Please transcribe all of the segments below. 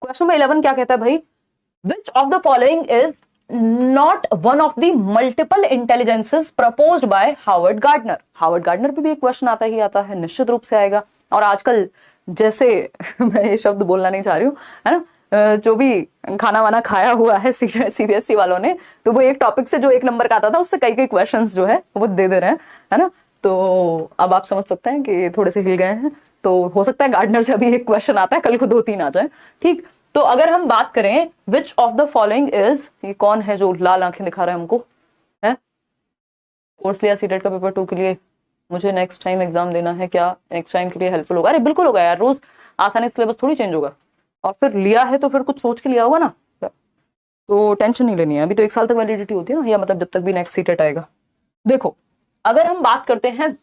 Question number 11 क्या कहता है भाई, which of the following is not one of the multiple intelligences proposed by Harvard gardener. Harvard gardener पे भी एक क्वेश्चन आता ही आता है, निश्चित रूप से आएगा। और आजकल जैसे मैं ये शब्द बोलना नहीं चाह रही हूँ, है ना, जो भी खाना वाना खाया हुआ है सीबीएसई वालों ने, तो वो एक टॉपिक से जो एक नंबर का आता था उससे कई कई क्वेश्चंस जो है वो दे रहे हैं, है ना। तो अब आप समझ सकते हैं कि थोड़े से हिल गए हैं, तो हो सकता है गार्डनर से अभी एक क्वेश्चन आता है, कल को 2-3 आ जाए, ठीक। तो अगर हम बात करें which of the following is, ये कौन है जो लाल आंखें दिखा रहा है हमको, है कोर्स लिया सीटेट का पेपर 2 के लिए, मुझे नेक्स्ट टाइम एग्जाम देना है, क्या नेक्स्ट टाइम के लिए हेल्पफुल होगा? अरे बिल्कुल होगा यार, रोज आसानी सिलेबस थोड़ी चेंज होगा, और फिर लिया है तो फिर कुछ सोच के लिया होगा ना, तो टेंशन नहीं लेनी है। अभी तो 1 साल तक वैलिडिटी होती है ना, या मतलब जब तक भी नेक्स्ट सीटेट आएगा। देखो अगर हम बात करते हैं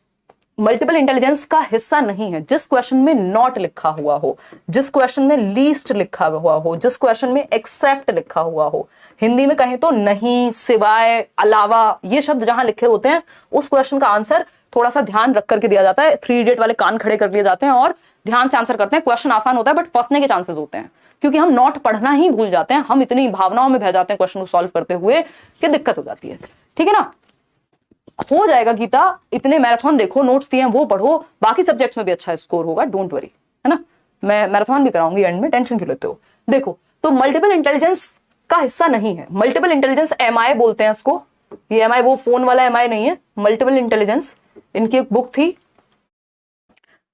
मल्टीपल इंटेलिजेंस का हिस्सा नहीं है, जिस क्वेश्चन में नॉट लिखा हुआ हो, जिस क्वेश्चन में लीस्ट लिखा हुआ हो, जिस क्वेश्चन में एक्सेप्ट लिखा हुआ हो, हिंदी में कहें तो नहीं, सिवाय, अलावा, ये शब्द जहां लिखे होते हैं उस क्वेश्चन का आंसर थोड़ा सा ध्यान रख करके दिया जाता है। 3 इडियट वाले कान खड़े कर लिए जाते हैं और ध्यान से आंसर करते हैं। क्वेश्चन आसान होता है बट फंसने के चांसेस होते हैं, क्योंकि हम नॉट पढ़ना ही भूल जाते हैं, हम इतनी भावनाओं में बह जाते हैं क्वेश्चन को सॉल्व करते हुए कि दिक्कत हो जाती है, ठीक है ना। हो जाएगा गीता, इतने मैराथन देखो, नोट्स दिए हैं वो पढ़ो, बाकी सब्जेक्ट्स में भी अच्छा स्कोर होगा, डोंट वरी, है ना। मैं मैराथन भी कराऊंगी एंड में, टेंशन क्यों लेते हो। देखो तो मल्टीपल इंटेलिजेंस का हिस्सा नहीं है। मल्टीपल इंटेलिजेंस एमआई बोलते हैं इसको, ये एमआई वो फोन वाला एमआई नहीं है, मल्टीपल इंटेलिजेंस। इनकी एक बुक थी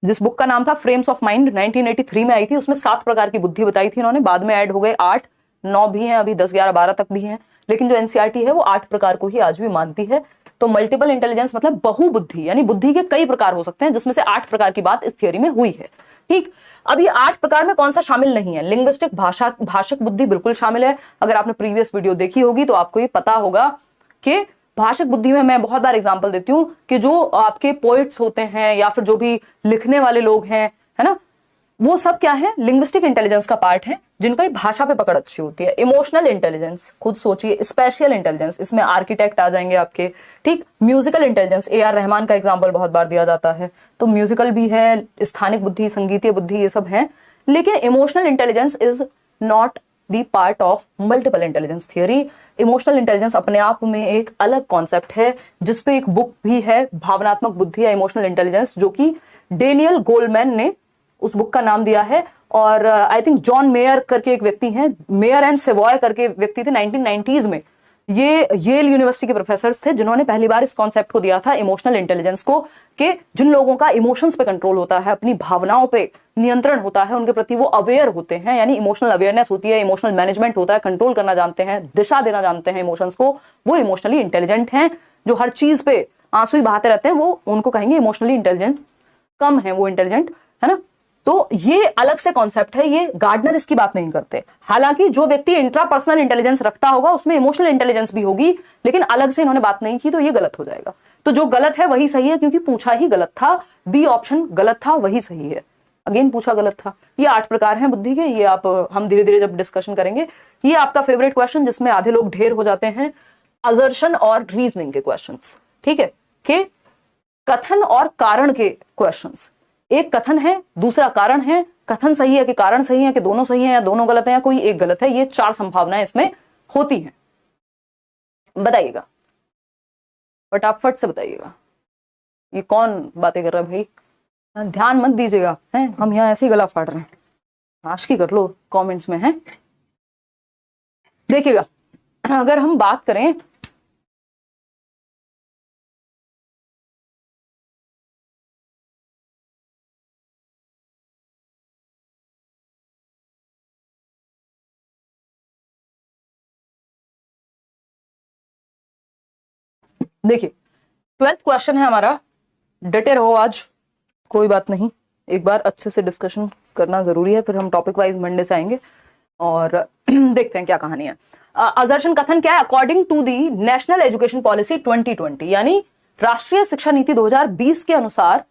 जिस बुक का नाम था फ्रेम्स ऑफ माइंड, 1983 में आई थी, उसमें 7 प्रकार की बुद्धि बताई थी इन्होंने, बाद में ऐड हो गए 8, 9 भी हैं, अभी 10, 11, 12 तक भी हैं, लेकिन जो एनसीईआरटी है वो 8 प्रकार को ही आज भी मानती है। तो मल्टीपल इंटेलिजेंस मतलब बहुबुद्धि, यानी बुद्धि के कई प्रकार हो सकते हैं, जिसमें से 8 प्रकार की बात इस थियोरी में हुई है, ठीक। अब ये 8 प्रकार में कौन सा शामिल नहीं है? लिंग्विस्टिक भाषक बुद्धि बिल्कुल शामिल है। अगर आपने प्रीवियस वीडियो देखी होगी तो आपको ये पता होगा कि भाषक बुद्धि में मैं बहुत बार एग्जांपल देती हूँ कि जो आपके पोइट्स होते हैं या फिर जो भी लिखने वाले लोग हैं, है ना, वो सब क्या है, लिंग्विस्टिक इंटेलिजेंस का पार्ट है, जिनका भाषा पे पकड़ अच्छी होती है। इमोशनल इंटेलिजेंस, खुद सोचिए, स्पेशियल इंटेलिजेंस, इसमें आर्किटेक्ट आ जाएंगे आपके, ठीक। म्यूजिकल इंटेलिजेंस, AR रहमान का एग्जाम्पल बहुत बार दिया जाता है, तो म्यूजिकल भी है, स्थानिक बुद्धि, संगीतीय बुद्धि, ये सब है। लेकिन emotional intelligence is not the part of multiple intelligence theory. Emotional intelligence अपने आप में एक अलग कॉन्सेप्ट है, जिसपे एक बुक भी है, भावनात्मक बुद्धि या इमोशनल इंटेलिजेंस, जो कि डेनियल गोलमैन ने उस बुक का नाम दिया है। और आई थिंक जॉन मेयर करके एक व्यक्ति हैं, मेयर एंड सेवॉय करके व्यक्ति थे 1990s में, ये येल यूनिवर्सिटी के प्रोफेसर थे, जिन्होंने पहली बार इस कॉन्सेप्ट को दिया था, इमोशनल इंटेलिजेंस को, कि जिन लोगों का इमोशंस पे कंट्रोल होता है, अपनी भावनाओं पे नियंत्रण होता है, उनके प्रति वो अवेयर होते हैं, यानी इमोशनल अवेयरनेस होती है, इमोशनल मैनेजमेंट होता है, कंट्रोल करना जानते हैं, दिशा देना जानते हैं इमोशंस को, वो इमोशनली इंटेलिजेंट हैं। जो हर चीज पे आंसू ही बहाते रहते हैं, वो उनको कहेंगे इमोशनली इंटेलिजेंट, कम है वो इंटेलिजेंट, है ना। तो ये अलग से कॉन्सेप्ट है, ये गार्डनर इसकी बात नहीं करते। हालांकि जो व्यक्ति इंट्रापर्सनल इंटेलिजेंस रखता होगा उसमें इमोशनल इंटेलिजेंस भी होगी, लेकिन अलग से इन्होंने बात नहीं की, तो ये गलत हो जाएगा। तो जो गलत है वही सही है, क्योंकि पूछा ही गलत था, बी ऑप्शन गलत था, वही सही है। अगेन पूछा गलत था। ये 8 प्रकार हैं बुद्धि के, ये आप हम धीरे धीरे जब डिस्कशन करेंगे। ये आपका फेवरेट क्वेश्चन, जिसमें आधे लोग ढेर हो जाते हैं, असर्शन और रीजनिंग के क्वेश्चंस, ठीक है, कि कथन और कारण के क्वेश्चंस। एक कथन है, दूसरा कारण है, कथन सही है कि कारण सही है, कि दोनों सही है या दोनों गलत है या कोई एक गलत है, ये 4 संभावनाएं इसमें होती हैं। बताइएगा, फटाफट से बताइएगा, ये कौन बातें कर रहा है भाई, ध्यान मत दीजिएगा, हैं हम यहाँ ऐसे ही गला फाड़ रहे हैं, आशिकी कर लो कमेंट्स में, है। देखिएगा, अगर हम बात करें देखिए 12th क्वेश्चन है हमारा, डटे रहो आज, कोई बात नहीं, एक बार अच्छे से डिस्कशन करना जरूरी है, फिर हम टॉपिक वाइज मंडे से आएंगे और देखते हैं क्या कहानी है। असर्शन कथन क्या है? According to the national education policy 2020, यानी राष्ट्रीय शिक्षा नीति 2020 के अनुसार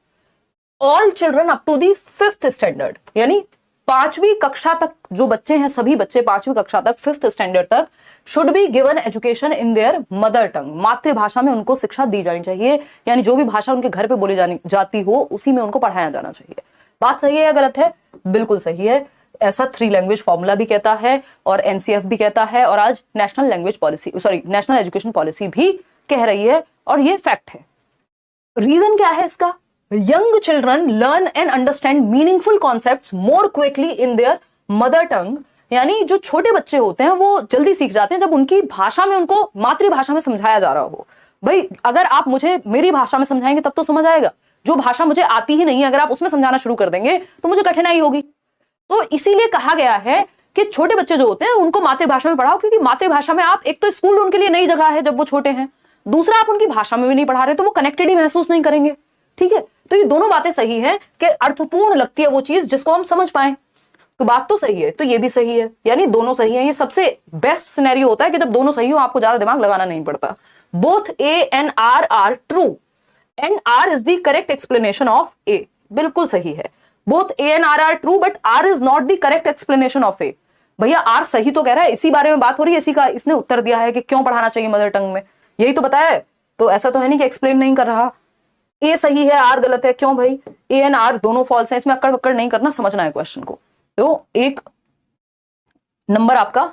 all children up to the 5th standard, यानी 5वीं कक्षा तक जो बच्चे हैं, सभी बच्चे 5वीं कक्षा तक, 5th स्टैंडर्ड तक, should be given education in their mother tongue, मातृभाषा में उनको शिक्षा दी जानी चाहिए, यानी जो भी भाषा उनके घर पे बोली जाती हो उसी में उनको पढ़ाया जाना चाहिए। बात सही है या गलत है? बिल्कुल सही है। ऐसा 3 लैंग्वेज फॉर्मूला भी कहता है और एनसीएफ भी कहता है और आज national language policy national education policy भी कह रही है और ये फैक्ट है। रीजन क्या है इसका? Young children learn and understand meaningful concepts more quickly in their mother tongue, यानी जो छोटे बच्चे होते हैं वो जल्दी सीख जाते हैं जब उनकी भाषा में उनको मातृभाषा में समझाया जा रहा हो। भाई अगर आप मुझे मेरी भाषा में समझाएंगे तब तो समझ आएगा, जो भाषा मुझे आती ही नहीं है अगर आप उसमें समझाना शुरू कर देंगे तो मुझे कठिनाई होगी। तो इसीलिए कहा गया है कि छोटे बच्चे जो होते हैं उनको मातृभाषा में पढ़ाओ, क्योंकि मातृभाषा में आप एक तो स्कूल उनके लिए नई जगह है जब वो छोटे हैं, दूसरा आप उनकी भाषा में भी नहीं पढ़ा रहे तो वो कनेक्टेड ही महसूस नहीं करेंगे। ठीक है, तो ये दोनों बातें सही है कि अर्थपूर्ण लगती है वो चीज जिसको हम समझ पाए, तो बात तो सही है, तो ये भी सही है, यानी दोनों सही है। ये सबसे बेस्ट सिनेरियो होता है कि जब दोनों सही हो, आपको ज्यादा दिमाग लगाना नहीं पड़ता। Both A and R are true and R is the correct explanation of A, बिल्कुल सही है। Both A and R are true but R is not the correct explanation of A. भैया आर सही तो कह रहा है, इसी बारे में बात हो रही है, इसी का इसने उत्तर दिया है कि क्यों पढ़ाना चाहिए मदर टंग में, यही तो बताया है। तो ऐसा तो है नहीं कि एक्सप्लेन नहीं कर रहा। ए सही है आर गलत है, क्यों भाई? ए एंड आर दोनों फॉल्स है, इसमें अक्कड़ बक्कड़ नहीं करना, समझना है क्वेश्चन को। तो एक नंबर आपका,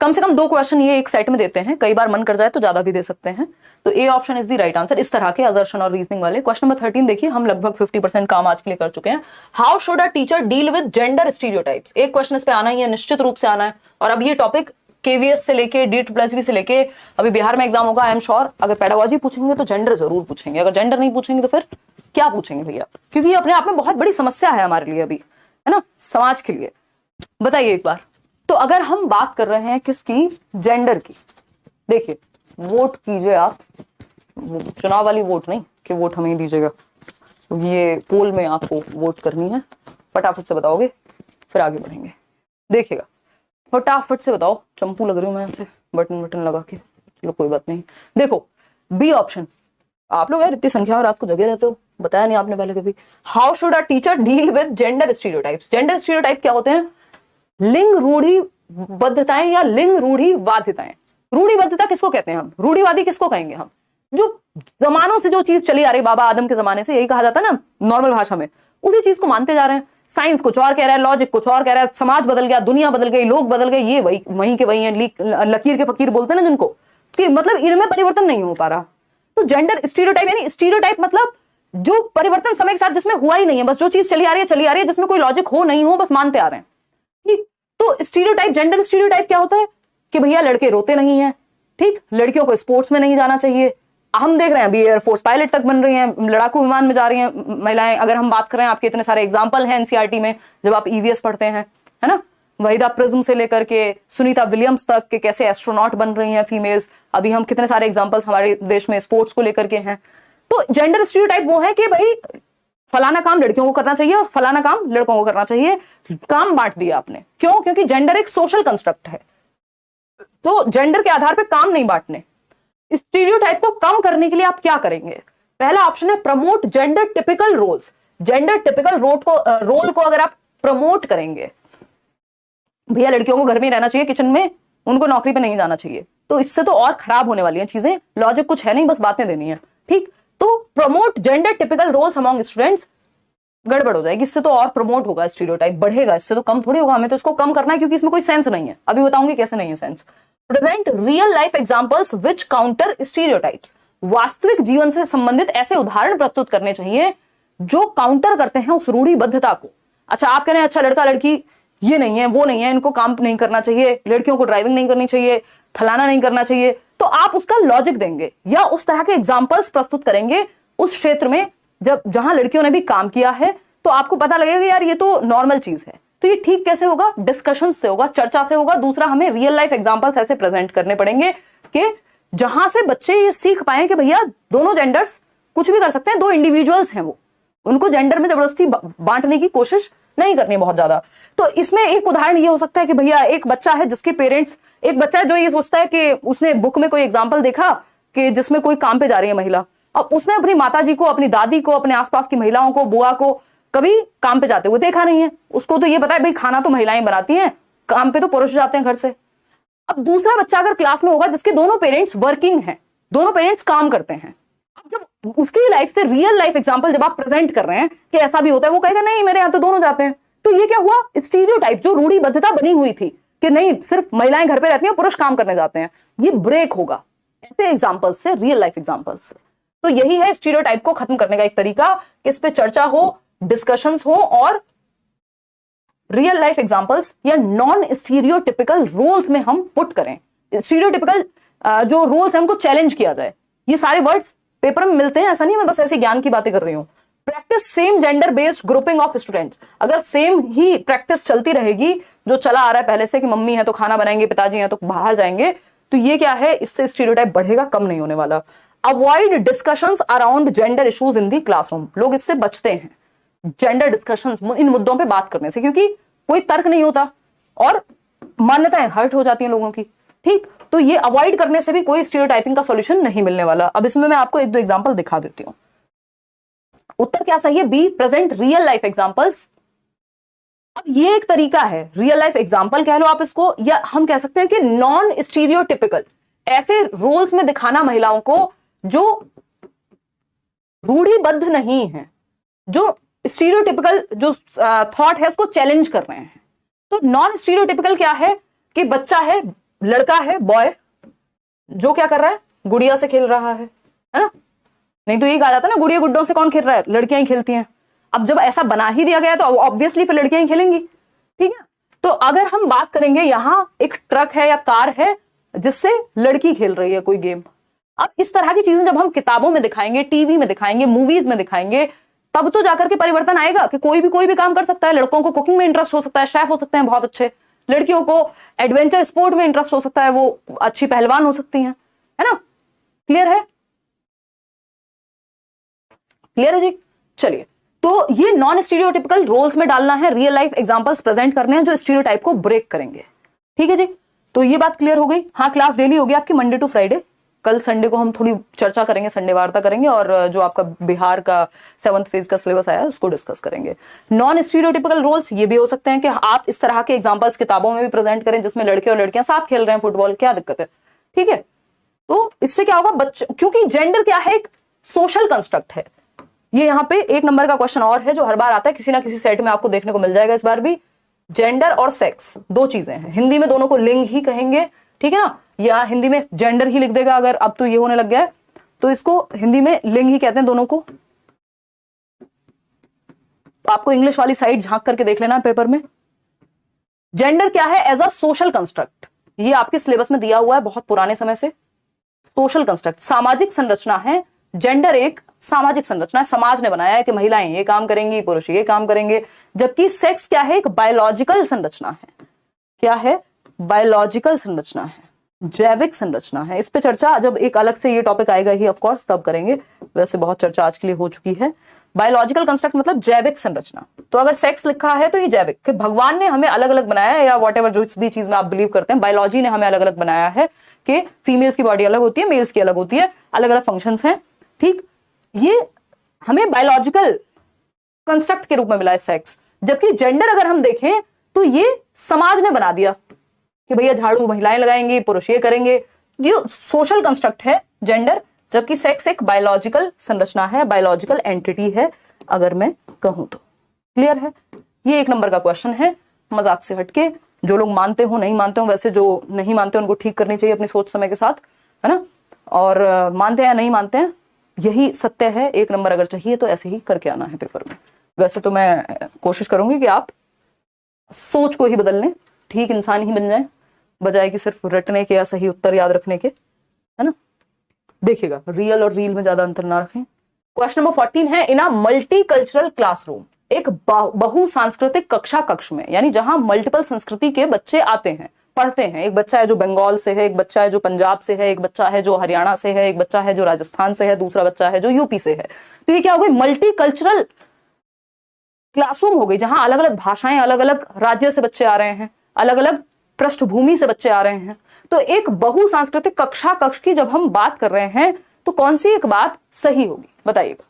कम से कम 2 क्वेश्चन ये एक सेट में देते हैं, कई बार मन कर जाए तो ज्यादा भी दे सकते हैं। तो A option is the right answer, इस तरह के असर्शन और रीजनिंग वाले। क्वेश्चन नंबर 13 देखिए, हम लगभग 50% काम आज के लिए कर चुके हैं। How should a teacher deal with gender stereotypes? एक क्वेश्चन इस पे आना ही है, निश्चित रूप से आना है। और अब ये टॉपिक केवीएस से लेके DSSB से लेके अभी बिहार में एग्जाम होगा, आई एम श्योर अगर पेडागोजी पूछेंगे तो जेंडर जरूर पूछेंगे, अगर जेंडर नहीं पूछेंगे तो फिर क्या पूछेंगे भैया? क्योंकि ये अपने आप में बहुत बड़ी समस्या है हमारे लिए अभी, है ना, समाज के लिए। बताइए एक बार। तो अगर हम बात कर रहे हैं किसकी? जेंडर की। देखिए वोट कीजिए आप, चुनाव वाली वोट नहीं कि वोट हमें ही दीजिएगा, तो ये पोल में आपको वोट करनी है। फटाफट से बताओगे फिर आगे बढ़ेंगे, देखिएगा फटाफट से बताओ। चंपू लग रही हूँ मैं यहाँ से बटन लगा के, चलो कोई बात नहीं। देखो बी ऑप्शन, आप लोग यार इतनी संख्या में रात को जगे रहते हो, बताया नहीं आपने पहले कभी। How should a teacher deal with gender stereotypes? Gender stereotype क्या होते हैं? लिंग रूढ़िबद्धताएं या लिंग रूढ़िवादिताएं। रूढ़िबद्धता किसको कहते हैं हम? रूढ़िवादी किसको कहेंगे हम? जो जमानों से जो चीज चली आ रही, बाबा आदम के जमाने से, यही कहा जाता है ना नॉर्मल भाषा में, उसी चीज को मानते जा रहे हैं। साइंस कुछ और कह रहा है, लॉजिक कुछ और कह रहा है, समाज बदल गया, दुनिया बदल गई, लोग बदल गए, ये वही के वही है, लकीर के फकीर बोलते हैं ना जिनको, कि मतलब इनमें परिवर्तन नहीं हो पा रहा। तो जेंडर स्टीरियोटाइप यानी स्टीरियोटाइप मतलब जो परिवर्तन समय के साथ जिसमें हुआ ही नहीं है, बस जो चीज चली आ रही है, जिसमें कोई लॉजिक हो नहीं हो, बस मानते आ रहे हैं। ठीक, तो स्टीरियोटाइप, जेंडर स्टीरियोटाइप क्या होता है कि भैया लड़के रोते नहीं है, ठीक, लड़कियों को स्पोर्ट्स में नहीं जाना चाहिए। हम देख रहे हैं अभी एयरफोर्स पायलट तक बन रही हैं, लड़ाकू विमान में जा रही हैं महिलाएं। अगर हम बात करें, आपके इतने सारे एग्जाम्पल हैं एनसीईआरटी में जब आप ईवीएस पढ़ते हैं, है ना, वहीदा प्रिज्म से लेकर के सुनीता विलियम्स तक के कैसे एस्ट्रोनॉट बन रही हैं फीमेल्स। अभी हम कितने सारे एग्जाम्पल्स हमारे देश में स्पोर्ट्स को लेकर के हैं। तो जेंडर स्टीरियोटाइप वो है कि भाई फलाना काम लड़कियों को करना चाहिए और फलाना काम लड़कों को करना चाहिए, काम बांट दिया आपने। क्यों? क्योंकि जेंडर एक सोशल कंस्ट्रक्ट है, तो जेंडर के आधार पर काम नहीं बांटने। स्टीरियोटाइप को कम करने के लिए आप क्या करेंगे? पहला ऑप्शन है promote gender typical roles. Gender typical role को अगर आप प्रमोट करेंगे, भैया लड़कियों को घर में ही रहना चाहिए, किचन में, उनको नौकरी पे नहीं जाना चाहिए, तो इससे तो और खराब होने वाली हैं चीजें। लॉजिक कुछ है नहीं, बस बातें देनी है, ठीक। तो promote gender typical roles among students, गड़बड़ हो जाएगी, इससे तो और प्रमोट होगा, स्टीरियोटाइप बढ़ेगा, इससे तो कम थोड़ी होगा। हमें तो इसको कम करना है क्योंकि इसमें कोई सेंस नहीं है, अभी बताऊंगी कैसे नहीं है sense. Present real life examples which counter stereotypes. वास्तविक जीवन से संबंधित ऐसे उदाहरण प्रस्तुत करने चाहिए जो काउंटर करते हैं उस रूढ़िबद्धता को। अच्छा आप कह रहे हैं अच्छा लड़का लड़की ये नहीं है वो नहीं है, इनको काम नहीं करना चाहिए, लड़कियों को ड्राइविंग नहीं करनी चाहिए, फलाना नहीं करना चाहिए, तो आप उसका लॉजिक देंगे या उस तरह के एग्जांपल्स प्रस्तुत करेंगे उस क्षेत्र में जहां लड़कियों ने भी काम किया है, तो आपको पता लगेगा यार ये तो नॉर्मल चीज है। तो ये ठीक कैसे होगा? डिस्कशन से होगा, चर्चा से होगा। दूसरा, हमें रियल लाइफ एग्जांपल्स ऐसे प्रेजेंट करने पड़ेंगे कि जहां से बच्चे ये सीख पाए कि भैया दोनों जेंडर्स कुछ भी कर सकते हैं, दो इंडिविजुअल्स हैं, वो उनको जेंडर में जबरदस्ती बांटने की कोशिश नहीं करनी बहुत ज्यादा। तो इसमें एक उदाहरण ये हो सकता है कि भैया एक बच्चा है जिसके पेरेंट्स, एक बच्चा है जो ये सोचता है कि उसने बुक में कोई एग्जाम्पल देखा कि जिसमें कोई काम पे जा रही है महिला, अब उसने अपनी माताजी को, अपनी दादी को, अपने आसपास की महिलाओं को, बुआ को कभी काम पे जाते हुए देखा नहीं है। उसको तो ये पता है भाई खाना तो महिलाएं बनाती हैं, काम पे तो पुरुष जाते हैं घर से। अब दूसरा बच्चा अगर क्लास में होगा जिसके दोनों पेरेंट्स वर्किंग हैं, दोनों पेरेंट्स काम करते हैं, अब जब उसकी लाइफ से रियल लाइफ एग्जांपल जब आप प्रेजेंट कर रहे हैं कि ऐसा भी होता है, वो कहेगा नहीं मेरे यहाँ तो दोनों जाते हैं। तो ये क्या हुआ, स्टीरियोटाइप जो रूढ़िबद्धता बनी हुई थी कि नहीं सिर्फ महिलाएं घर पे रहती हैं पुरुष काम करने जाते हैं, ये ब्रेक होगा ऐसे एग्जांपल्स से, रियल लाइफ एग्जांपल्स से। तो यही है स्टीरियोटाइप को खत्म करने का एक तरीका कि इस पे चर्चा हो, डिस्कशंस हो और रियल लाइफ एग्जांपल्स या नॉन स्टीरियोटिपिकल रोल्स में हम पुट करें। स्टीरियोटिपिकल जो रोल्स हैं उनको चैलेंज किया जाए। ये सारे वर्ड्स पेपर में मिलते हैं, ऐसा नहीं मैं बस ऐसे ज्ञान की बातें कर रही हूं। Practice same gender based grouping of students, अगर सेम ही प्रैक्टिस चलती रहेगी जो चला आ रहा है पहले से कि मम्मी है तो खाना बनाएंगे, पिताजी हैं तो बाहर जाएंगे, तो ये क्या है, इससे स्टीरियोटाइप बढ़ेगा, कम नहीं होने वाला। Avoid discussions around gender issues in the classroom, लोग इससे बचते हैं जेंडर डिस्कशंस, इन मुद्दों पे बात करने से, क्योंकि कोई तर्क नहीं होता और मान्यताएं हर्ट हो जाती हैं लोगों की। ठीक, तो ये अवॉइड करने से भी कोई स्टीरियोटाइपिंग का सॉल्यूशन नहीं मिलने वाला। अब इसमें मैं आपको एक दो एग्जांपल दिखा देती हूं। उत्तर क्या सही है, B, present real life examples. अब ये एक तरीका है, रियल लाइफ एग्जांपल कह लो आप इसको, या हम कह सकते हैं कि नॉन स्टीरियोटिपिकल, ऐसे रोल्स में दिखाना महिलाओं को जो रूढ़िबद्ध नहीं है, जो स्टीरियोटिपिकल जो थॉट है उसको चैलेंज कर रहे हैं। तो नॉन स्टीरियोटिपिकल क्या है कि बच्चा है, लड़का है, बॉय, जो क्या कर रहा है, गुड़िया से खेल रहा है ना। नहीं तो ये कहा जाता है ना, गुड़िया गुड्डों से कौन खेल रहा है, लड़कियां ही खेलती हैं। अब जब ऐसा बना ही दिया गया तो ऑब्वियसली फिर लड़कियां ही खेलेंगी। ठीक है, तो अगर हम बात करेंगे, यहां एक ट्रक है या कार है जिससे लड़की खेल रही है कोई गेम। अब इस तरह की चीजें जब हम किताबों में दिखाएंगे, टीवी में दिखाएंगे, मूवीज में दिखाएंगे, तब तो जाकर के परिवर्तन आएगा कि कोई भी काम कर सकता है। लड़कों को कुकिंग में इंटरेस्ट हो सकता है, शेफ हो सकते हैं बहुत अच्छे, लड़कियों को एडवेंचर स्पोर्ट में इंटरेस्ट हो सकता है, वो अच्छी पहलवान हो सकती हैं, है ना। क्लियर है, क्लियर है जी। चलिए, तो ये नॉन स्टीरियोटिपिकल रोल्स में डालना है, रियल लाइफ एग्जांपल्स प्रेजेंट करने हैं जो स्टीरियोटाइप को ब्रेक करेंगे। ठीक है जी, तो ये बात क्लियर हो गई। हाँ, क्लास डेली होगी आपकी मंडे टू फ्राइडे। कल संडे को हम थोड़ी चर्चा करेंगे, संडे वार्ता करेंगे और जो आपका बिहार का 7th फेज का सिलेबस आया है उसको डिस्कस करेंगे। नॉन स्टीरियोटिपिकल रोल्स ये भी हो सकते हैं कि आप इस तरह के एग्जांपल्स किताबों में भी प्रेजेंट करें जिसमें लड़के और लड़कियां साथ खेल रहे हैं फुटबॉल, क्या दिक्कत है। ठीक है, तो इससे क्या होगा, बच्चों, क्योंकि जेंडर क्या है, एक सोशल कंस्ट्रक्ट है। ये यहाँ पे 1 नंबर का क्वेश्चन और है जो हर बार आता है, किसी ना किसी सेट में आपको देखने को मिल जाएगा इस बार भी। जेंडर और सेक्स दो चीजें हैं, हिंदी में दोनों को लिंग ही कहेंगे, ठीक है ना, या हिंदी में जेंडर ही लिख देगा अगर, अब तो ये होने लग गया है, तो इसको हिंदी में लिंग ही कहते हैं दोनों को। तो आपको इंग्लिश वाली साइड झांक करके देख लेना पेपर में। जेंडर क्या है, एज अ सोशल कंस्ट्रक्ट, ये आपके सिलेबस में दिया हुआ है बहुत पुराने समय से। सोशल कंस्ट्रक्ट सामाजिक संरचना है, जेंडर एक सामाजिक संरचना है, समाज ने बनाया है कि महिलाएं ये काम करेंगी, पुरुष ये काम करेंगे। जबकि सेक्स क्या है, एक बायोलॉजिकल संरचना है। क्या है, बायोलॉजिकल संरचना है, जैविक संरचना है। इस पे चर्चा जब एक अलग से ये टॉपिक आएगा ही ऑफ कोर्स तब करेंगे, वैसे बहुत चर्चा आज के लिए हो चुकी है। बायोलॉजिकल कंस्ट्रक्ट मतलब जैविक संरचना। तो अगर सेक्स लिखा है तो ये जैविक, कि भगवान ने हमें अलग अलग बनाया है, या वॉटेवर जो भी चीज में आप बिलीव करते हैं, बायोलॉजी ने हमें अलग अलग बनाया है कि फीमेल्स की बॉडी अलग होती है, मेल्स की अलग होती है, अलग अलग फंक्शंस हैं। ठीक, ये हमें बायोलॉजिकल कंस्ट्रक्ट के रूप में मिला है सेक्स। जबकि जेंडर अगर हम देखें तो ये समाज ने बना दिया कि भैया झाड़ू महिलाएं लगाएंगी, पुरुष ये करेंगे, ये सोशल कंस्ट्रक्ट है जेंडर। जबकि सेक्स एक बायोलॉजिकल संरचना है, बायोलॉजिकल एंटिटी है अगर मैं कहूं तो। क्लियर है, ये 1 नंबर का क्वेश्चन है, मजाक से हटके। जो लोग मानते हो नहीं मानते हो, वैसे जो नहीं मानते उनको ठीक करनी चाहिए अपनी सोच समय के साथ, है ना। और मानते हैं या नहीं मानते हैं, यही सत्य है। 1 नंबर अगर चाहिए तो ऐसे ही करके आना है पेपर में। वैसे तो मैं कोशिश करूंगी कि आप सोच को ही बदल लें, ठीक इंसान ही बन जाए, बजाय कि सिर्फ रटने के या सही उत्तर याद रखने के, है ना। देखिएगा, रियल और रील में ज्यादा अंतर ना रखें। क्वेश्चन नंबर 14 है, इन अ मल्टीकल्चरल क्लासरूम, एक बहु सांस्कृतिक कक्षा कक्ष में, यानी जहां मल्टीपल संस्कृति के बच्चे आते हैं, पढ़ते हैं। एक बच्चा है जो बंगाल से है, एक बच्चा है जो पंजाब से है, एक बच्चा है जो हरियाणा से है, एक बच्चा है जो राजस्थान से है, दूसरा बच्चा है जो यूपी से है। तो ये क्या हो गई, मल्टीकल्चरल क्लासरूम हो गई, जहां अलग अलग भाषाएं, अलग अलग राज्य से बच्चे आ रहे हैं, अलग अलग पृष्ठभूमि से बच्चे आ रहे हैं। तो एक बहु सांस्कृतिक कक्षा कक्ष की जब हम बात कर रहे हैं तो कौन सी एक बात सही होगी, बताइएगा।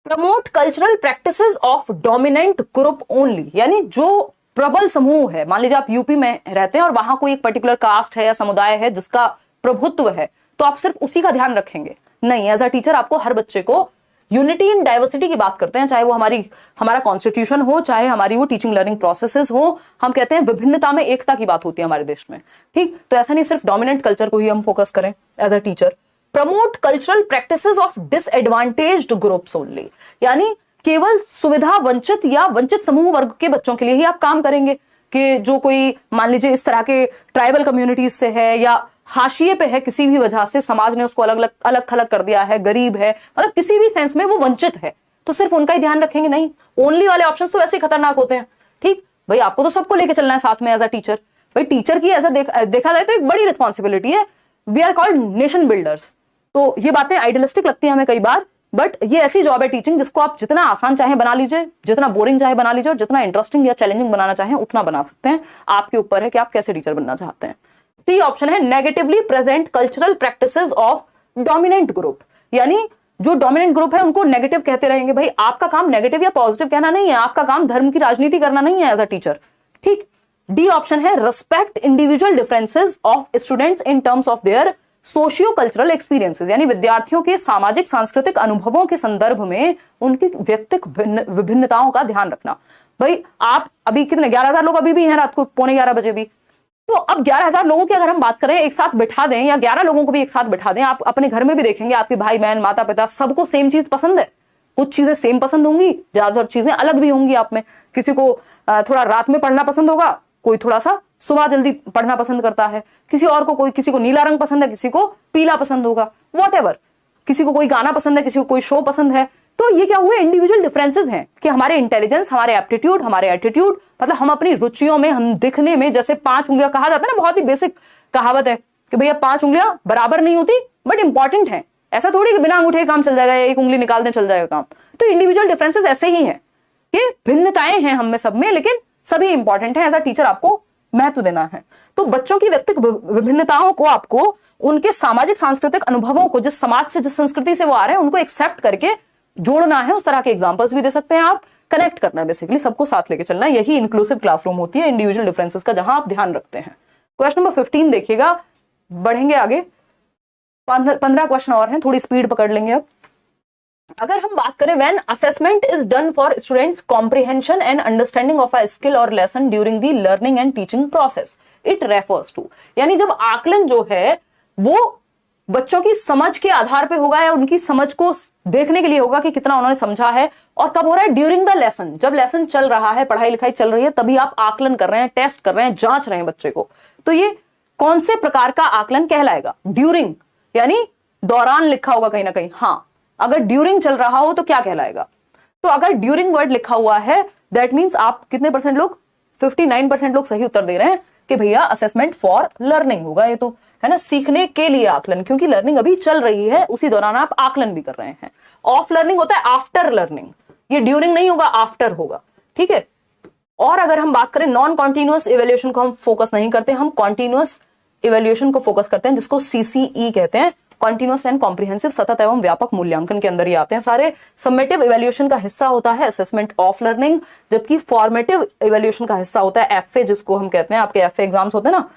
Promote cultural practices of dominant group only, यानी जो प्रबल समूह है, मान लीजिए आप यूपी में रहते हैं और वहां कोई एक पर्टिकुलर कास्ट है या समुदाय है जिसका प्रभुत्व है, तो आप सिर्फ उसी का ध्यान रखेंगे नहीं। एज अ टीचर आपको हर बच्चे को यूनिटी इन डाइवर्सिटी की बात करते हैं, चाहे वो हमारा कॉन्स्टिट्यूशन हो, चाहे हमारी वो टीचिंग लर्निंग प्रोसेसेस हो, हम कहते हैं विभिन्नता में एकता की बात होती है हमारे देश में। ठीक, तो ऐसा नहीं सिर्फ डोमिनेंट कल्चर को ही हम फोकस करें as a teacher. Promote cultural practices of disadvantaged groups only, यानी केवल सुविधा वंचित या वंचित समूह वर्ग के बच्चों के लिए ही आप काम करेंगे, कि जो कोई मान लीजिए इस तरह के ट्राइबल कम्युनिटीज से है या हाशिए पे है, किसी भी वजह से समाज ने उसको अलग थलग कर दिया है, गरीब है, मतलब किसी भी सेंस में वो वंचित है, तो सिर्फ उनका ही ध्यान रखेंगे? नहीं, ओनली वाले ऑप्शंस तो वैसे ही खतरनाक होते हैं। ठीक भाई, आपको तो सबको लेके चलना है साथ में एज अ टीचर। भाई टीचर की एज अ देखा जाए तो एक बड़ी रिस्पॉन्सिबिलिटी है। We are called nation builders. तो ये बातें आइडियलिस्टिक लगती हैं हमें कई बार, बट ये ऐसी जॉब है टीचिंग जिसको आप जितना आसान चाहे बना लीजिए, जितना बोरिंग चाहे बना लीजिए, और जितना इंटरेस्टिंग या चैलेंजिंग बनाना चाहें उतना बना सकते हैं। आपके ऊपर है कि आप कैसे टीचर बनना चाहते हैं। सी ऑप्शन है negatively present cultural practices of dominant group, यानी जो डोमिनेंट ग्रुप है उनको नेगेटिव कहते रहेंगे। भाई आपका काम नेगेटिव या पॉजिटिव कहना नहीं है, आपका काम धर्म की राजनीति करना नहीं है एज अ टीचर। ठीक, डी ऑप्शन है respect individual differences of students in terms of their socio cultural experiences, यानी विद्यार्थियों के सामाजिक सांस्कृतिक अनुभवों के संदर्भ में उनकी व्यक्तिगत विभिन्नताओं का ध्यान रखना। भाई आप अभी कितने 11,000 लोग अभी भी हैं रात को 11:15 बजे भी, तो अब 11,000 लोगों की अगर हम बात करें एक साथ बिठा दें, या 11 लोगों को भी एक साथ बिठा दें, आप अपने घर में भी देखेंगे आपके भाई बहन माता पिता सबको सेम चीज पसंद है। कुछ चीजें सेम पसंद होंगी, ज्यादातर चीजें अलग भी होंगी आप में। किसी को थोड़ा रात में पढ़ना पसंद होगा, कोई थोड़ा सा सुबह जल्दी पढ़ना पसंद करता है, किसी और को किसी को नीला रंग पसंद है, किसी को पीला पसंद होगा, वॉटएवर, किसी को कोई गाना पसंद है, किसी को कोई शो पसंद है। तो ये क्या हुए, इंडिविजुअल डिफरेंसेस हैं कि हमारे इंटेलिजेंस, हमारे एप्टीट्यूड, हमारे एटीट्यूड, मतलब हम अपनी रुचियों में, हम दिखने में, जैसे 5 उंगलियां कहा जाता है ना, बहुत ही बेसिक कहावत है कि भैया 5 उंगलियां बराबर नहीं होती बट इंपॉर्टेंट है। ऐसा थोड़ी कि बिना अंगूठे काम चल जाएगा, एक उंगली निकाल दें चल जाएगा काम। तो इंडिविजुअल डिफरेंसेस ऐसे ही हैं कि भिन्नताएं हैं हम में सब में, लेकिन सभी इंपॉर्टेंट है। एज अ टीचर आपको महत्व देना है। तो बच्चों की व्यक्तिगत विभिन्नताओं को आपको उनके सामाजिक सांस्कृतिक अनुभवों को, जिस समाज से, जिस संस्कृति से वो आ रहे हैं, उनको एक्सेप्ट करके जोड़ना है। उस तरह के एग्जांपल्स भी दे सकते हैं आप, कनेक्ट करना है, बेसिकली सबको साथ लेके चलना है। यही इंक्लूसिव क्लासरूम होती है, इंडिविजुअल डिफरेंसेस का जहां आप ध्यान रखते हैं। क्वेश्चन नंबर 15 देखिएगा, बढ़ेंगे आगे, 15 क्वेश्चन और हैं, थोड़ी स्पीड पकड़ लेंगे अब। अगर हम बात करें when assessment is done for students comprehension and understanding of a skill और lesson during the learning and teaching process, it refers to, यानी जब आकलन जो है वो बच्चों की समझ के आधार पे होगा या उनकी समझ को देखने के लिए होगा कि कितना उन्होंने समझा है, और कब हो रहा है, ड्यूरिंग द लेसन, जब लेसन चल रहा है, पढ़ाई लिखाई चल रही है, तभी आप आकलन कर रहे हैं, टेस्ट कर रहे हैं, जांच रहे हैं बच्चे को। तो ये कौन से प्रकार का आकलन कहलाएगा? ड्यूरिंग, यानी दौरान लिखा होगा कहीं ना कहीं। हाँ, अगर ड्यूरिंग चल रहा हो तो क्या कहलाएगा? तो अगर ड्यूरिंग वर्ड लिखा हुआ है, दैट मींस आप कितने परसेंट लोग, 59% लोग सही उत्तर दे रहे हैं कि भैया असेसमेंट फॉर लर्निंग होगा। ये तो है ना, सीखने के लिए आकलन, क्योंकि लर्निंग अभी चल रही है, उसी दौरान आप आकलन भी कर रहे हैं। ऑफ लर्निंग होता है आफ्टर लर्निंग, ये ड्यूरिंग नहीं होगा, आफ्टर होगा। ठीक है। और अगर हम बात करें नॉन कॉन्टिन्यूअस इवेल्युएशन को हम फोकस नहीं करते, हम कॉन्टिन्यूअस इवेल्युएशन को फोकस करते हैं, जिसको सीसीई कहते हैं, कॉन्टिन्यूअस एंड कॉम्प्रिहेंसिव, सतत एवं व्यापक मूल्यांकन के अंदर ही आते हैं सारे। समेटिव इवेल्युएशन का हिस्सा होता है असेसमेंट ऑफ लर्निंग, जबकि फॉर्मेटिव इवेल्युएशन का हिस्सा होता है एफए, जिसको हम कहते हैं, आपके एफए एग्जाम्स होते हैं ना,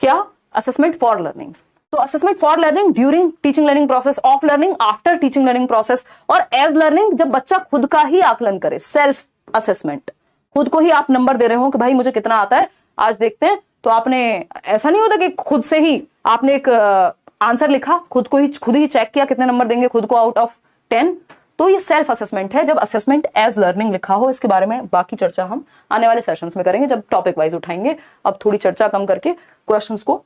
क्या, असेसमेंट फॉर लर्निंग। तो assessment for learning during teaching learning process, of learning after teaching learning process, और एज लर्निंग जब बच्चा खुद का ही आकलन करे, सेल्फ असेसमेंट, खुद को ही आप नंबर दे रहे हो कि भाई मुझे कितना आता है, आज देखते हैं। तो आपने, ऐसा नहीं होता कि खुद से ही आपने एक आंसर लिखा, खुद ही चेक किया कितने नंबर देंगे खुद को आउट ऑफ 10, तो ये सेल्फ असेसमेंट है। जब असेसमेंट एज लर्निंग लिखा हो, इसके बारे में बाकी चर्चा हम आने वाले सेशंस में करेंगे, जब टॉपिक वाइज उठाएंगे। अब थोड़ी चर्चा कम करके क्वेश्चंस को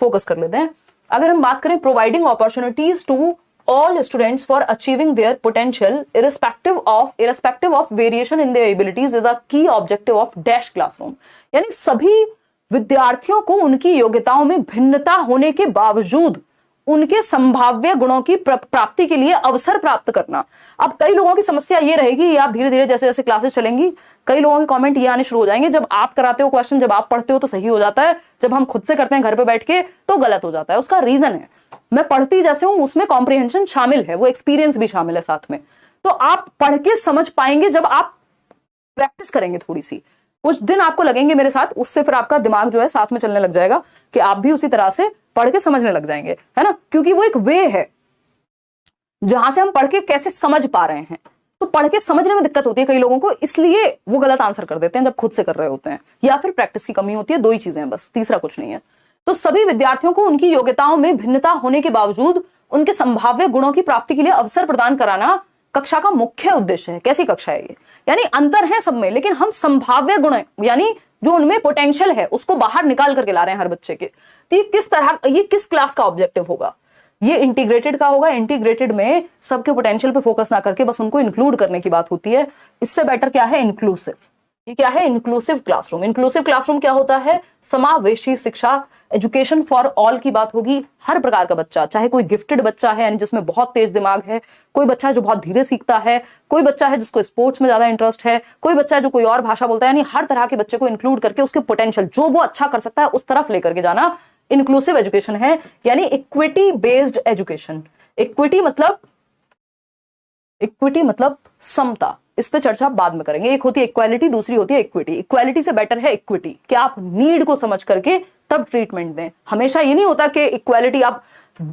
फोकस कर लेते हैं। अगर हम बात करें providing opportunities to all students for achieving their potential irrespective of variation in their abilities is a key objective of dash classroom, यानी सभी विद्यार्थियों को उनकी योग्यताओं में भिन्नता होने के बावजूद उनके संभाव्य गुणों की प्राप्ति के लिए अवसर प्राप्त करना। अब कई लोगों की समस्या ये रहेगी, ये आप धीरे धीरे जैसे जैसे क्लासेस चलेंगी, कई लोगों के कमेंट ये आने शुरू हो जाएंगे, जब आप कराते हो क्वेश्चन, जब आप पढ़ते हो तो सही हो जाता है, जब हम खुद से करते हैं घर पे बैठ के तो गलत हो जाता है। उसका रीजन है, मैं पढ़ती जैसे हूं उसमें कॉम्प्रिहेंशन शामिल है, वो एक्सपीरियंस भी शामिल है साथ में। तो आप पढ़ के समझ पाएंगे जब आप प्रैक्टिस करेंगे, थोड़ी सी कुछ दिन आपको लगेंगे मेरे साथ, उससे फिर आपका दिमाग जो है साथ में चलने लग जाएगा कि आप भी उसी तरह से पढ़ के समझने लग जाएंगे, है ना, क्योंकि वो एक वे है। जहां से हम पढ़ के कैसे समझ पा रहे हैं। तो पढ़ के समझने में दिक्कत होती है कई लोगों को, इसलिए वो गलत आंसर कर देते हैं जब खुद से कर रहे होते हैं, या फिर प्रैक्टिस की कमी होती है। दो ही चीजें हैं बस, तीसरा कुछ नहीं है। तो सभी विद्यार्थियों को उनकी योग्यताओं में भिन्नता होने के बावजूद उनके संभाव्य गुणों की प्राप्ति के लिए अवसर प्रदान कराना कक्षा का मुख्य उद्देश्य है। कैसी कक्षा है ये? यानी अंतर है सब में, लेकिन हम संभाव्य गुण यानी जो उनमें पोटेंशियल है उसको बाहर निकाल करके ला रहे हैं हर बच्चे के। तो ये किस क्लास का ऑब्जेक्टिव होगा? ये इंटीग्रेटेड का होगा। इंटीग्रेटेड में सबके पोटेंशियल पे फोकस ना करके बस उनको इंक्लूड करने की बात होती है। इससे बेटर क्या है? इंक्लूसिव। ये क्या है? Inclusive classroom. इंक्लूसिव क्लासरूम क्या होता है? समावेशी शिक्षा, एजुकेशन फॉर ऑल की बात होगी। हर प्रकार का बच्चा, चाहे कोई गिफ्टेड बच्चा है यानी जिसमें बहुत तेज दिमाग है, कोई बच्चा है जो बहुत धीरे सीखता है, कोई बच्चा है जिसको स्पोर्ट्स में ज्यादा इंटरेस्ट है, कोई बच्चा है जो कोई और भाषा बोलता है, यानी हर तरह के बच्चे को इंक्लूड करके उसके पोटेंशियल जो वो अच्छा कर सकता है उस तरफ लेकर के जाना इंक्लूसिव एजुकेशन है, यानी इक्विटी बेस्ड एजुकेशन। इक्विटी मतलब समता। इस पे चर्चा बाद में करेंगे। एक होती है इक्वालिटी, दूसरी होती है इक्विटी। इक्वालिटी से बेटर है इक्विटी, कि आप नीड को समझ करके तब ट्रीटमेंट दें। हमेशा ये नहीं होता कि इक्वालिटी, आप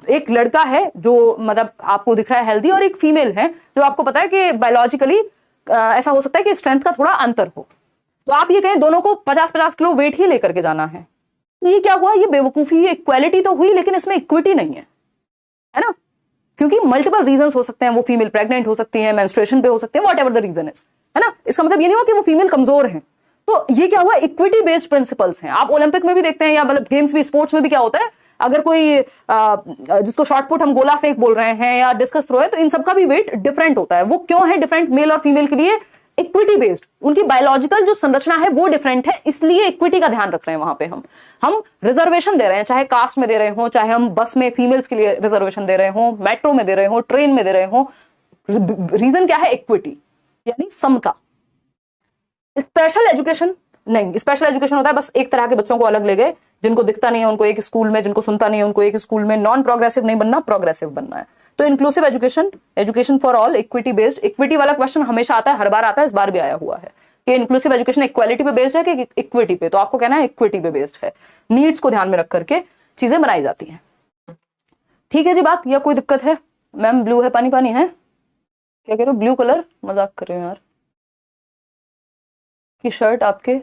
एक लड़का है जो मतलब आपको दिख रहा है हेल्दी, और एक फीमेल है जो आपको पता है कि बायोलॉजिकली ऐसा हो सकता है कि स्ट्रेंथ का थोड़ा अंतर हो, तो आप ये कहें दोनों को 50-50 किलो वेट ही लेकर के जाना है। ये क्या हुआ? ये बेवकूफी है। इक्वालिटी तो हुई लेकिन इसमें इक्विटी नहीं है ना? क्योंकि मल्टीपल रीजंस हो सकते हैं। वो फीमेल प्रेग्नेंट हो सकती है, मेंस्ट्रुएशन पे हो सकते हैं, व्हाटएवर द रीजन इज, है ना? इसका मतलब ये नहीं हुआ कि वो फीमेल कमजोर है। तो ये क्या हुआ? इक्विटी बेस्ड प्रिंसिपल्स हैं। आप ओलंपिक में भी देखते हैं, या मतलब गेम्स भी, स्पोर्ट्स में भी क्या होता है, अगर कोई जिसको शॉर्ट पुट हम गोला फेंक बोल रहे हैं या डिस्कस थ्रो है, तो इन सबका भी वेट डिफरेंट होता है। वो क्यों है डिफरेंट मेल और फीमेल के लिए? Equity based. उनकी बायोलॉजिकल जो संरचना है वो डिफरेंट है, इसलिए इक्विटी का ध्यान रख रहे हैं वहां पे। हम रिजर्वेशन दे रहे हैं, चाहे कास्ट में दे रहे हो, चाहे हम बस में फीमेल्स के लिए रिजर्वेशन दे रहे हो, मेट्रो में दे रहे हो, ट्रेन में दे रहे हो। रीजन क्या है? इक्विटी, यानी समता। स्पेशल एजुकेशन नहीं। स्पेशल एजुकेशन होता है बस एक तरह के बच्चों को अलग ले गए, जिनको दिखता नहीं है उनको एक स्कूल में, जिनको सुनता नहीं है उनको एक स्कूल में। नॉन प्रोग्रेसिव नहीं बनना, प्रोग्रेसिव बनना है। तो inclusive education, education for all, equity based. Equity वाला क्वेश्चन हमेशा आता है, हर बार आता है, इस बार भी आया हुआ है कि इंक्लूसिव एजुकेशन इक्वालिटी पे बेस्ड है कि इक्विटी पे। तो आपको कहना है इक्विटी पे बेस्ड है। नीड्स को ध्यान में रख करके चीजें बनाई जाती हैं। ठीक है जी बात, या कोई दिक्कत है? मैम ब्लू है, पानी पानी है, क्या कह रहे हो? Blue colour? मजाक कर रहे हो यार, की शर्ट आपके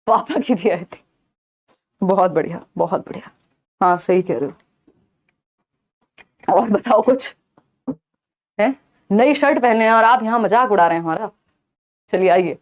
पापा की दी आई थी। बहुत बढ़िया, बहुत बढ़िया। हाँ सही कह रहे हो। और बताओ कुछ है? नई शर्ट पहने हैं और आप यहां मजाक उड़ा रहे हैं हमारा। चलिए आइए।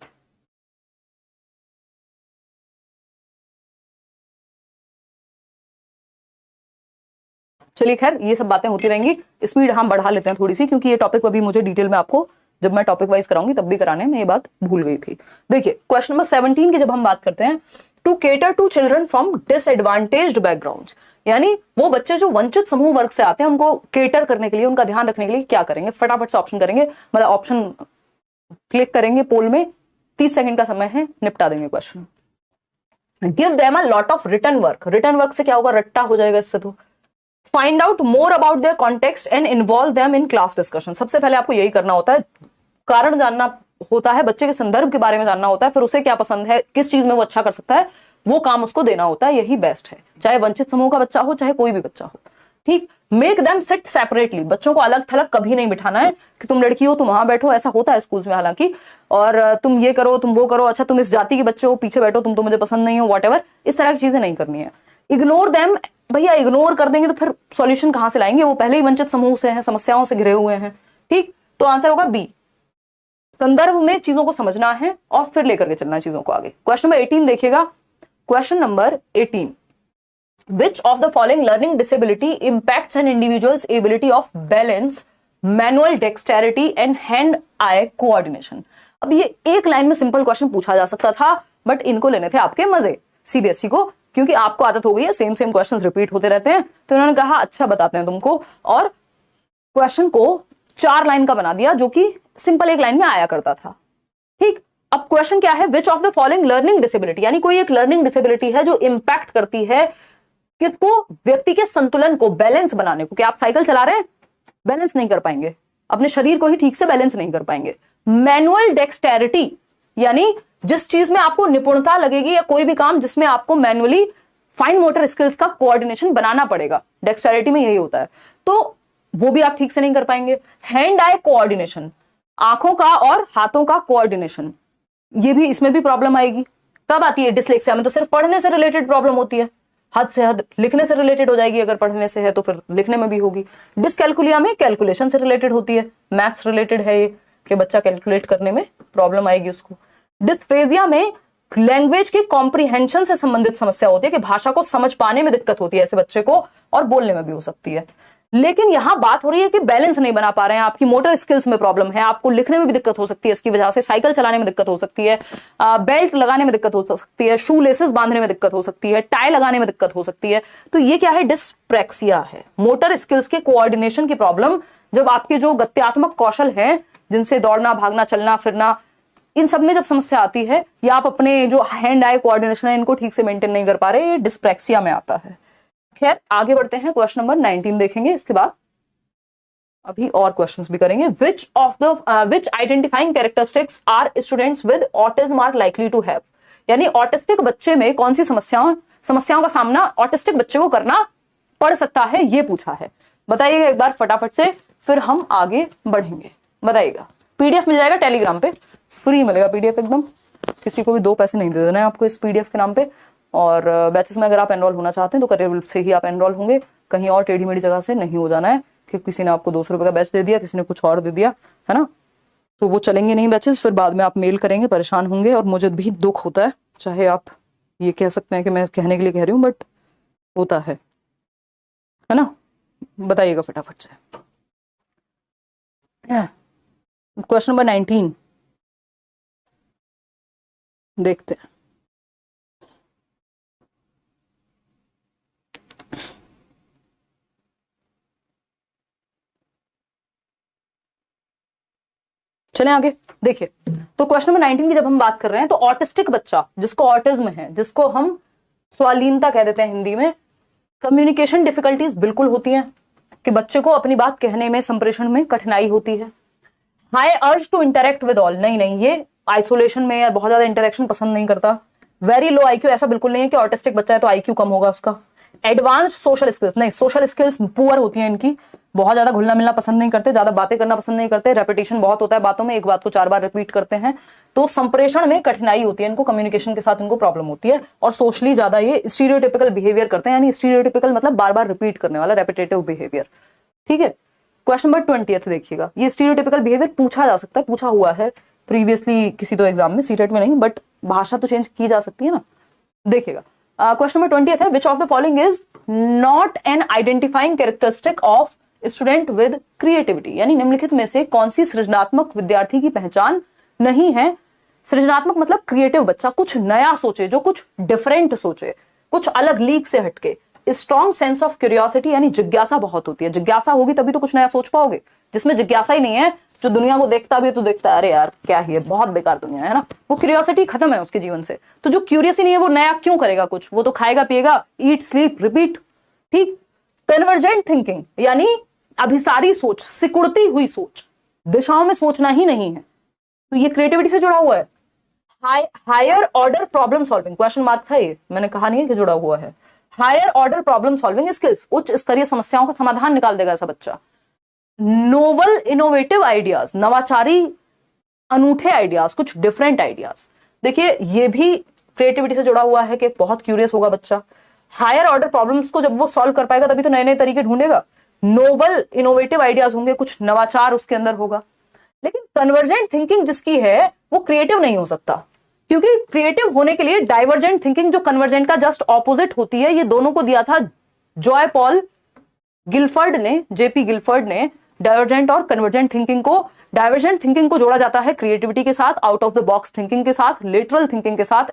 चलिए खैर, ये सब बातें होती रहेंगी। स्पीड हम बढ़ा लेते हैं थोड़ी सी, क्योंकि ये टॉपिक अभी मुझे डिटेल में आपको जब मैं टॉपिक वाइज कराऊंगी तब भी कराने में ये बात भूल गई थी। देखिए क्वेश्चन नंबर 17 की जब हम बात करते हैं, to cater to children from disadvantaged backgrounds, यानी वो बच्चे जो वंचित समूह वर्ग से आते हैं उनको केटर करने के लिए, उनका ध्यान रखने के लिए क्या करेंगे? फटाफट से ऑप्शन करेंगे, मतलब ऑप्शन क्लिक करेंगे पोल में। 30 सेकंड का समय है, निपटा देंगे question. Give them a lot of written work. Written work से क्या होगा? रट्टा हो जाएगा इससे। तो find out more about their context and involve them in class discussion. सबसे पहले आपको यही करना होता है, कारण जानना होता है, बच्चे के संदर्भ के बारे में जानना होता है, फिर उसे क्या पसंद है, किस चीज में वो अच्छा कर सकता है, वो काम उसको देना होता है। यही बेस्ट है, चाहे वंचित समूह का बच्चा हो, चाहे कोई भी बच्चा हो। ठीक। Make them sit separately. बच्चों को अलग थलग कभी नहीं बिठाना है कि तुम लड़की हो तुम वहां बैठो, ऐसा होता है स्कूल्स में हालांकि, और तुम ये करो तुम वो करो, अच्छा तुम इस जाति के बच्चे हो पीछे बैठो, तुम तो मुझे पसंद नहीं हो, व्हाटएवर। इस तरह की चीजें नहीं करनी है। Ignore them. भैया इग्नोर कर देंगे तो फिर सॉल्यूशन कहां से लाएंगे? वो पहले ही वंचित समूह से हैं, समस्याओं से घिरे हुए हैं। ठीक। तो आंसर होगा बी। संदर्भ में चीजों को समझना है और फिर लेकर के चलना है चीजों को आगे। क्वेश्चन नंबर 18 देखिएगा। Question number 18, which of the following learning disability impacts an individual's ability of balance, manual dexterity and hand-eye coordination? अब ये एक लाइन में सिंपल क्वेश्चन पूछा जा सकता था, बट इनको लेने थे आपके मजे सीबीएसई को, क्योंकि आपको आदत हो गई है सेम क्वेश्चंस रिपीट होते रहते हैं। तो इन्होंने कहा अच्छा बताते हैं तुमको, और क्वेश्चन को 4 लाइन का बना दिया, जो कि सिंपल एक लाइन में आया करता था। ठीक। अब क्वेश्चन क्या है? Which of the following learning disability, यानी कोई एक लर्निंग डिसेबिलिटी है जो इंपैक्ट करती है किसको? व्यक्ति के संतुलन को, बैलेंस बनाने को। क्या आप साइकिल चला रहे हैं, बैलेंस नहीं कर पाएंगे, अपने शरीर को ही ठीक से बैलेंस नहीं कर पाएंगे। मैनुअल डेक्सटेरिटी, यानी जिस चीज में आपको निपुणता लगेगी, या कोई भी काम जिसमें आपको मैनुअली फाइन मोटर स्किल्स का कोऑर्डिनेशन बनाना पड़ेगा, डेक्सटेरिटी में यही होता है। तो वो भी आप ठीक से नहीं कर पाएंगे। हैंड आई कोऑर्डिनेशन, आंखों का और हाथों का कोऑर्डिनेशन, ये भी, इसमें भी प्रॉब्लम आएगी। कब आती है? डिसलेक्सिया में तो सिर्फ पढ़ने से रिलेटेड प्रॉब्लम होती है, हद से हद लिखने से रिलेटेड हो जाएगी, अगर पढ़ने से है तो फिर लिखने में भी होगी। डिसकैलकुलिया में कैलकुलेशन से रिलेटेड होती है, मैथ्स रिलेटेड है ये, कि बच्चा कैलकुलेट करने में प्रॉब्लम आएगी उसको। डिस्फेजिया में लैंग्वेज के कॉम्प्रिहेंशन से संबंधित समस्या होती है, कि भाषा को समझ पाने में दिक्कत होती है ऐसे बच्चे को, और बोलने में भी हो सकती है। लेकिन यहां बात हो रही है कि बैलेंस नहीं बना पा रहे हैं, आपकी मोटर स्किल्स में प्रॉब्लम है, आपको लिखने में भी दिक्कत हो सकती है इसकी वजह से, साइकिल चलाने में दिक्कत हो सकती है, बेल्ट लगाने में दिक्कत हो सकती है, शू लेसेस बांधने में दिक्कत हो सकती है, टाई लगाने में दिक्कत हो सकती है। तो ये क्या है? डिस्प्रैक्सिया है, मोटर स्किल्स के कोऑर्डिनेशन की प्रॉब्लम। जब आपके जो गत्यात्मक कौशल है, जिनसे दौड़ना, भागना, चलना फिरना, इन सब में जब समस्या आती है, या आप अपने जो हैंड आई कोऑर्डिनेशन है इनको ठीक से मेंटेन नहीं कर पा रहे, ये डिस्प्रैक्सिया में आता है। खैर आगे बढ़ते हैं, क्वेश्चन नंबर 19 देखेंगे, इसके बाद अभी और क्वेश्चंस भी करेंगे। Which identifying characteristics are students with autism are likely to have, यानी ऑटिस्टिक बच्चे में कौन सी समस्याओं का सामना ऑटिस्टिक बच्चे को करना पड़ सकता है, ये पूछा है। बताइएगा एक बार फटाफट से, फिर हम आगे बढ़ेंगे। बताइएगा। पीडीएफ मिल जाएगा टेलीग्राम पे, फ्री मिलेगा पीडीएफ एकदम, किसी को भी 2 पैसे नहीं दे देना है आपको इस पीडीएफ के नाम पे। और बैचेस में अगर आप एनरोल होना चाहते हैं तो करियर विल्प से ही आप एनरोल होंगे, कहीं और टेढ़ी मेढ़ी जगह से नहीं हो जाना है कि किसी ने आपको 200 रुपए का बैच दे दिया, किसी ने कुछ और दे दिया, है ना, तो वो चलेंगे नहीं बैचेस, फिर बाद में आप मेल करेंगे, परेशान होंगे, और मुझे भी दुख होता है, चाहे आप ये कह सकते हैं कि मैं कहने के लिए कह रही हूँ, बट होता है ना। बताइएगा फटाफट से। क्वेश्चन नंबर 19 देखते हैं। चलें आगे। देखिए, तो क्वेश्चन नंबर 19 की जब हम बात कर रहे हैं, तो ऑटिस्टिक बच्चा जिसको ऑटिज्म है, जिसको हम स्वालीनता कह देते हैं हिंदी में, कम्युनिकेशन डिफिकल्टीज बिल्कुल होती हैं, कि बच्चे को अपनी बात कहने में, संप्रेषण में कठिनाई होती है। High urge to interact with all, नहीं, ये आइसोलेशन में या बहुत ज्यादा इंटरेक्शन पसंद नहीं करता। वेरी लो आईक्यू, ऐसा बिल्कुल नहीं है कि ऑटिस्टिक बच्चा है तो आईक्यू कम होगा उसका। एडवांस्ड सोशल स्किल्स, नहीं, सोशल स्किल्स पुअर होती हैं इनकी, बहुत ज्यादा घुलना मिलना पसंद नहीं करते, ज्यादा बातें करना पसंद नहीं करते, रेपिटेशन बहुत होता है बातों में, एक बात को 4 बार रिपीट करते हैं, तो संप्रेषण में कठिनाई होती है इनको, कम्युनिकेशन के साथ इनको प्रॉब्लम होती है, और सोशली ज्यादा ये स्टीरियोटिपिकल बिहेवियर करते हैं, यानी स्टीरियोटिपिकल मतलब बार बार रिपीट करने वाला, रेपिटेटिव बिहेवियर। ठीक है। क्वेश्चन नंबर 20 देखिएगा, ये स्टीरियोटिपिकल बिहेवियर पूछा जा सकता है, पूछा हुआ है प्रीवियसली किसी तो एग्जाम में, सीटेट में नहीं, बट भाषा तो चेंज की जा सकती है ना। देखिएगा, क्वेश्चन नंबर 20 है, which of the following is not an identifying characteristic of student with creativity, यानी निम्नलिखित में से कौन सी सृजनात्मक विद्यार्थी की पहचान नहीं है। सृजनात्मक मतलब क्रिएटिव बच्चा, कुछ नया सोचे, जो कुछ डिफरेंट सोचे, कुछ अलग लीग से हटके। स्ट्रॉन्ग सेंस ऑफ क्यूरियोसिटी, यानी जिज्ञासा बहुत होती है, जिज्ञासा होगी तभी तो कुछ नया सोच पाओगे, जिसमें जिज्ञासा ही नहीं है, जो दुनिया को देखता भी है तो देखता है अरे यार क्या ही है, बहुत बेकार दुनिया है ना, वो क्यूरियोसिटी खत्म है उसके जीवन से। तो जो क्यूरियस ही नहीं है वो नया क्यों करेगा कुछ, वो तो खाएगा पिएगा, ईट स्लीप रिपीट। ठीक। कन्वर्जेंट थिंकिंग, यानी अभिसारी सोच, सिकुड़ती हुई सोच, दिशाओं में सोचना ही नहीं है, तो ये क्रिएटिविटी से जुड़ा हुआ है। Higher order problem solving, question mark था ये, मैंने कहा नहीं है कि जुड़ा हुआ है। Higher order problem solving skills, उच्च स्तरीय समस्याओं का समाधान निकाल देगा ऐसा बच्चा। नोवल इनोवेटिव आइडियाज, नवाचारी अनूठे आइडियाज, कुछ डिफरेंट आइडियाज। देखिए ये भी क्रिएटिविटी से जुड़ा हुआ है कि बहुत क्यूरियस होगा बच्चा। हायर ऑर्डर प्रॉब्लम्स को जब वो सॉल्व कर पाएगा तभी तो नए नए तरीके ढूंढेगा। नोवल इनोवेटिव आइडियाज होंगे, कुछ नवाचार उसके अंदर होगा। लेकिन कन्वर्जेंट थिंकिंग जिसकी है वो क्रिएटिव नहीं हो सकता, क्योंकि क्रिएटिव होने के लिए डाइवर्जेंट थिंकिंग जो कन्वर्जेंट का जस्ट ऑपोजिट होती है, ये दोनों को दिया था जॉय पॉल गिलफर्ड ने, जेपी गिलफर्ड ने, डाइवर्जेंट और कन्वर्जेंट थिंकिंग को। डाइवर्जेंट थिंकिंग को जोड़ा जाता है क्रिएटिविटी के साथ, out of the box thinking के साथ, लेटरल थिंकिंग के साथ,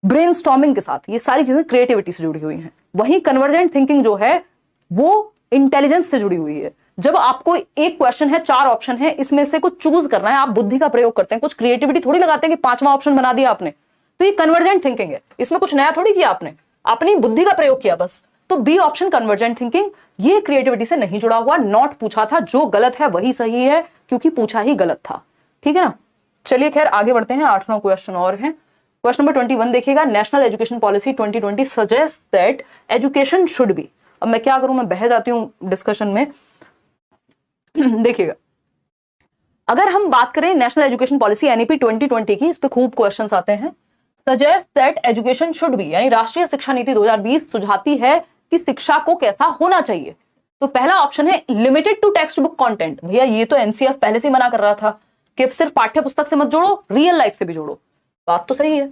ब्रेनस्टॉर्मिंग के साथ, ये सारी चीजें क्रिएटिविटी से जुड़ी हुई हैं। वहीं कन्वर्जेंट थिंकिंग जो है वो इंटेलिजेंस से जुड़ी हुई है। जब आपको एक क्वेश्चन है, 4 ऑप्शन है, इसमें से कुछ चूज करना है, आप बुद्धि का प्रयोग करते हैं, कुछ क्रिएटिविटी थोड़ी लगाते हैं कि 5वां ऑप्शन बना दिया आपने, तो ये कन्वर्जेंट थिंकिंग है, इसमें कुछ नया थोड़ी किया आपने, अपनी बुद्धि का प्रयोग किया बस। तो बी ऑप्शन कन्वर्जेंट थिंकिंग, ये क्रिएटिविटी से नहीं जुड़ा हुआ, नॉट पूछा था, जो गलत है वही सही है, क्योंकि पूछा ही गलत था। ठीक है ना। चलिए खैर आगे बढ़ते हैं, 8-9 क्वेश्चन और हैं। क्वेश्चन नंबर 21 देखिएगा, national education policy 2020 suggest that education should be, अब मैं क्या करूं, मैं बह जाती हूं डिस्कशन में। देखिएगा, अगर हम बात करें नेशनल एजुकेशन पॉलिसी एनईपी 2020 की, इस पे खूब क्वेश्चंस आते हैं। Suggest that education should be, यानी राष्ट्रीय शिक्षा नीति 2020 सुझाती है कि शिक्षा को कैसा होना चाहिए। तो पहला ऑप्शन है limited to textbook content. भैया ये तो एनसीएफ पहले से ही मना कर रहा था कि सिर्फ पाठ्य पुस्तक से मत जोड़ो, रियल लाइफ से भी जोड़ो। बात तो सही है।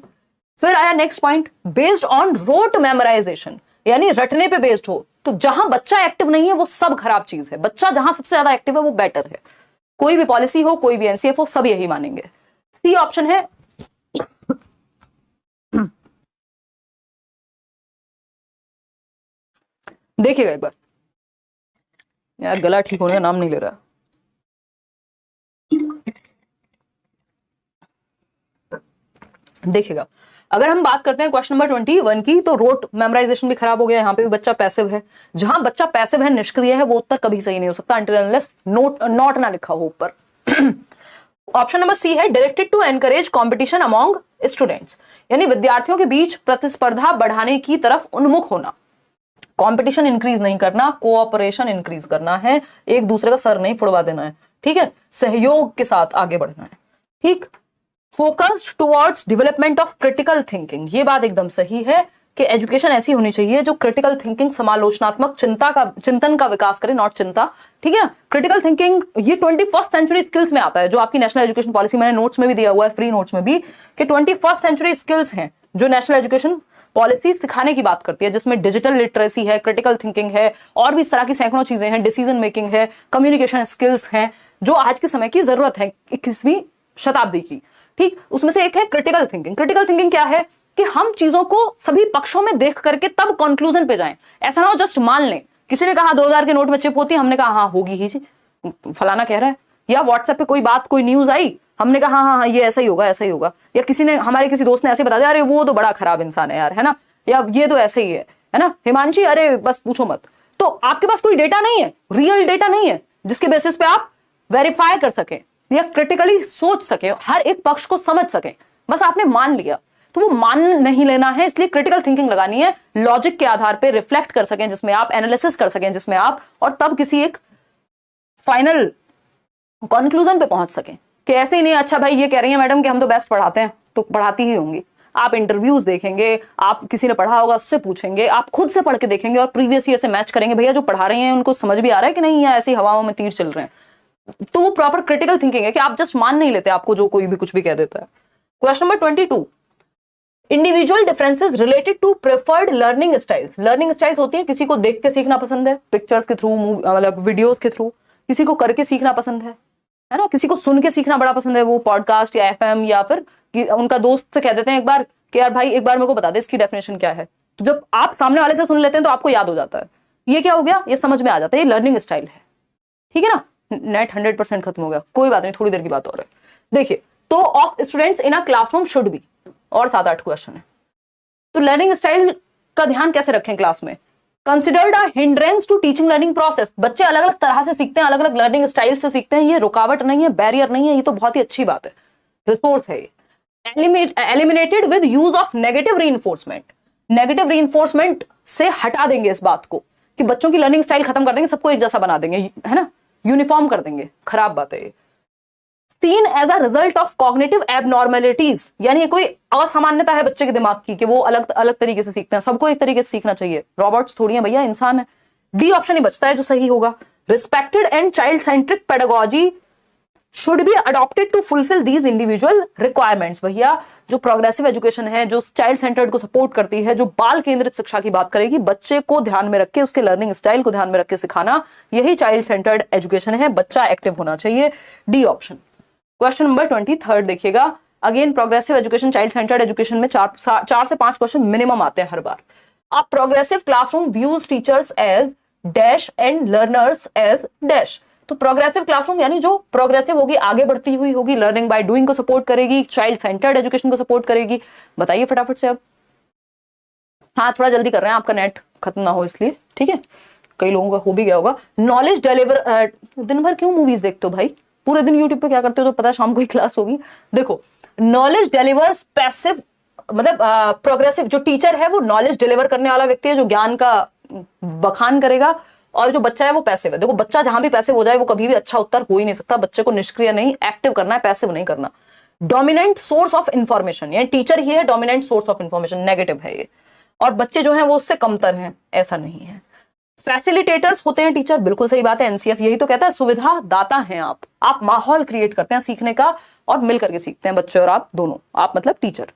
फिर आया next point, based on rote memorization, यानी रटने पे बेस्ड हो। तो जहां बच्चा एक्टिव नहीं है वो सब खराब चीज है, बच्चा जहां सबसे ज्यादा एक्टिव है वो बेटर है। कोई भी पॉलिसी हो, कोई भी एनसीएफ हो, सब यही मानेंगे। सी ऑप्शन है देखिएगा एक बार, यार गला ठीक होने का नाम नहीं ले रहा। देखिएगा, अगर हम बात करते हैं क्वेश्चन नंबर 21 की, तो रोट मेमोराइजेशन भी खराब हो गया। यहाँ पे भी बच्चा पैसिव है। जहां बच्चा पैसिव है, निष्क्रिय है, वो उत्तर कभी सही नहीं हो सकता अनटिल अनलेस नोट ना लिखा हो ऊपर। ऑप्शन नंबर सी है directed to encourage competition among students, यानी विद्यार्थियों के बीच प्रतिस्पर्धा बढ़ाने की तरफ उन्मुख होना। कंपटीशन इंक्रीज नहीं करना, कोऑपरेशन इंक्रीज करना है, एक दूसरे का सर नहीं फुड़वा देना है, ठीक है, सहयोग के साथ आगे बढ़ना है, ठीक। Focused towards development of critical thinking, ये बात एकदम सही है कि एजुकेशन ऐसी होनी चाहिए जो क्रिटिकल थिंकिंग, समालोचनात्मक चिंतन का विकास करे, नॉट चिंता, ठीक है। क्रिटिकल थिंकिंग ये 21st सेंचुरी स्किल्स में आता है, जो आपकी नेशनल एजुकेशन पॉलिसी मैंने नोट्स में भी दिया हुआ है, फ्री नोट्स में भी, कि 21st सेंचुरी स्किल्स हैं जो नेशनल एजुकेशन पॉलिसी सिखाने की बात करती है, जिसमें डिजिटल लिटरेसी है, क्रिटिकल थिंकिंग है, और भी इस तरह की सैकड़ों चीजें हैं, डिसीजन मेकिंग है, कम्युनिकेशन स्किल्स हैं, जो आज के समय की जरूरत है 21वीं शताब्दी की, ठीक। उसमें से एक है क्रिटिकल थिंकिंग। क्रिटिकल थिंकिंग क्या है कि हम चीजों को सभी पक्षों में देख करके तब कंक्लूजन पे जाएं। ऐसा ना हो जस्ट मान लें, किसी ने कहा 2000 के नोट में चिप होती है, हमने कहा हाँ होगी ही जी, फलाना कह रहा है, या व्हाट्सएप पे कोई बात, कोई न्यूज आई, हमने कहा हाँ हाँ ये ऐसा ही होगा, ऐसा ही होगा, या किसी ने, हमारे किसी दोस्त ने ऐसे बता दिया, अरे वो तो बड़ा खराब इंसान है यार, है ना, या ये तो ऐसे ही है ना हिमांशी, अरे बस पूछो मत। तो आपके पास कोई डेटा नहीं है, रियल डेटा नहीं है, जिसके बेसिस पे आप वेरीफाई कर सकें या क्रिटिकली सोच सके, हर एक पक्ष को समझ सके, बस आपने मान लिया। तो वो मान नहीं लेना है, इसलिए क्रिटिकल थिंकिंग लगानी है, लॉजिक के आधार पे रिफ्लेक्ट कर सकें, जिसमें आप एनालिसिस कर सकें, जिसमें आप, और तब किसी एक फाइनल कंक्लूजन पे पहुंच सकें कि ऐसे ही नहीं, अच्छा भाई ये कह रही है मैडम कि हम तो बेस्ट पढ़ाते हैं, तो पढ़ाती ही होंगी। आप इंटरव्यूज देखेंगे, आप किसी ने पढ़ा होगा उससे पूछेंगे, आप खुद से पढ़ के देखेंगे और प्रीवियस ईयर से मैच करेंगे, भैया जो पढ़ा रहे हैं उनको समझ भी आ रहा है कि नहीं, या ऐसी हवाओं में तीर चल रहे हैं। तो वो प्रॉपर क्रिटिकल थिंकिंग है कि आप जस्ट मान नहीं लेते आपको जो कोई भी कुछ भी कह देता है। Question number 22, individual differences related to preferred learning styles. Learning styles होती है, किसी को देख के सीखना पसंद है, पिक्चर्स के थ्रू, मतलब वीडियोस के थ्रू, किसी को करके सीखना पसंद है ना, किसी को सुन के सीखना बड़ा पसंद है, वो पॉडकास्ट या एफएम, या फिर उनका दोस्त से कह देते हैं एक बार कि यार भाई एक बार मेरे को बता दे इसकी डेफिनेशन क्या है, तो जब आप सामने वाले से सुन लेते हैं तो आपको याद हो जाता है, ये क्या हो गया, ये समझ में आ जाता है, ये लर्निंग स्टाइल है, ठीक है ना। नेट 100% खत्म हो गया, कोई बात नहीं, थोड़ी देर की बात और है। देखिए, तो of students in a classroom should be, और 7-8 क्वेश्चन है। तो लर्निंग स्टाइल का ध्यान कैसे रखें क्लास में। Considered a hindrance to teaching learning process, बच्चे अलग अलग तरह से सीखते हैं, अलग अलग लर्निंग स्टाइल से सीखते हैं, ये रुकावट नहीं है, बैरियर नहीं है, ये तो बहुत ही अच्छी बात है, रिसोर्स है। Eliminated with use of negative reinforcement, negative reinforcement से हटा देंगे इस बात को कि बच्चों की लर्निंग स्टाइल खत्म कर देंगे, सबको एक जैसा बना देंगे, है ना, यूनिफॉर्म कर देंगे, खराब बात है ये। Seen as a result of cognitive abnormalities, यानी कोई असामान्यता है बच्चे के दिमाग की कि वो अलग अलग तरीके से सीखते हैं, सबको एक तरीके से सीखना चाहिए, रॉबोट्स थोड़ी हैं भैया, इंसान है। डी ऑप्शन ही बचता है जो सही होगा। Respected and child centric pedagogy should be adopted to fulfil these individual requirements. भैया जो प्रोग्रेसिव एजुकेशन है, जो चाइल्ड सेंटर्ड को सपोर्ट करती है, जो बाल केंद्रित शिक्षा की बात करेगी, बच्चे को ध्यान में रख के, उसके लर्निंग स्टाइल को ध्यान में रख के सिखाना, यही चाइल्ड सेंटर्ड एजुकेशन है, बच्चा एक्टिव होना चाहिए, डी ऑप्शन। क्वेश्चन नंबर 23 देखिएगा, again progressive education, child centred education में 4 से 5 क्वेश्चन मिनिमम आते हैं हर बार। A progressive classroom views teachers as dash and learners as dash. तो प्रोग्रेसिव क्लासरूम यानी जो प्रोग्रेसिव होगी, आगे बढ़ती हुई होगी, लर्निंग बाय डूइंग को सपोर्ट करेगी, चाइल्ड सेंटर्ड एजुकेशन को सपोर्ट करेगी। बताइए फटाफट से अब। हाँ थोड़ा जल्दी कर रहे हैं, आपका नेट खत्म ना हो इसलिए, ठीक है, कई लोगों का हो भी गया होगा। नॉलेज डिलीवर, दिन भर क्यों मूवीज देखते हो भाई, पूरे दिन यूट्यूब पे क्या करते हो, तो पता है शाम को ही क्लास होगी। देखो, नॉलेज डिलीवर्स पैसिव, मतलब प्रोग्रेसिव जो टीचर है वो नॉलेज डिलीवर करने वाला व्यक्ति है, जो ज्ञान का बखान करेगा, और जो बच्चा है वो पैसिव है। देखो बच्चा जहां भी पैसिव हो जाए वो कभी भी अच्छा उत्तर हो ही नहीं सकता। बच्चे को निष्क्रिय नहीं, एक्टिव करना है, पैसिव नहीं करना। डोमिनेंट सोर्स ऑफ इंफॉर्मेशन, यानी टीचर ही है dominant source of information, negative है ये। और बच्चे जो हैं वो उससे कमतर हैं, ऐसा नहीं है। फैसिलिटेटर्स होते हैं टीचर, बिल्कुल सही बात है। एनसीएफ यही तो कहता है सुविधा दाता हैं आप माहौल क्रिएट करते हैं सीखने का, और मिल करके सीखते हैं बच्चे और आप दोनों, आप मतलब टीचर।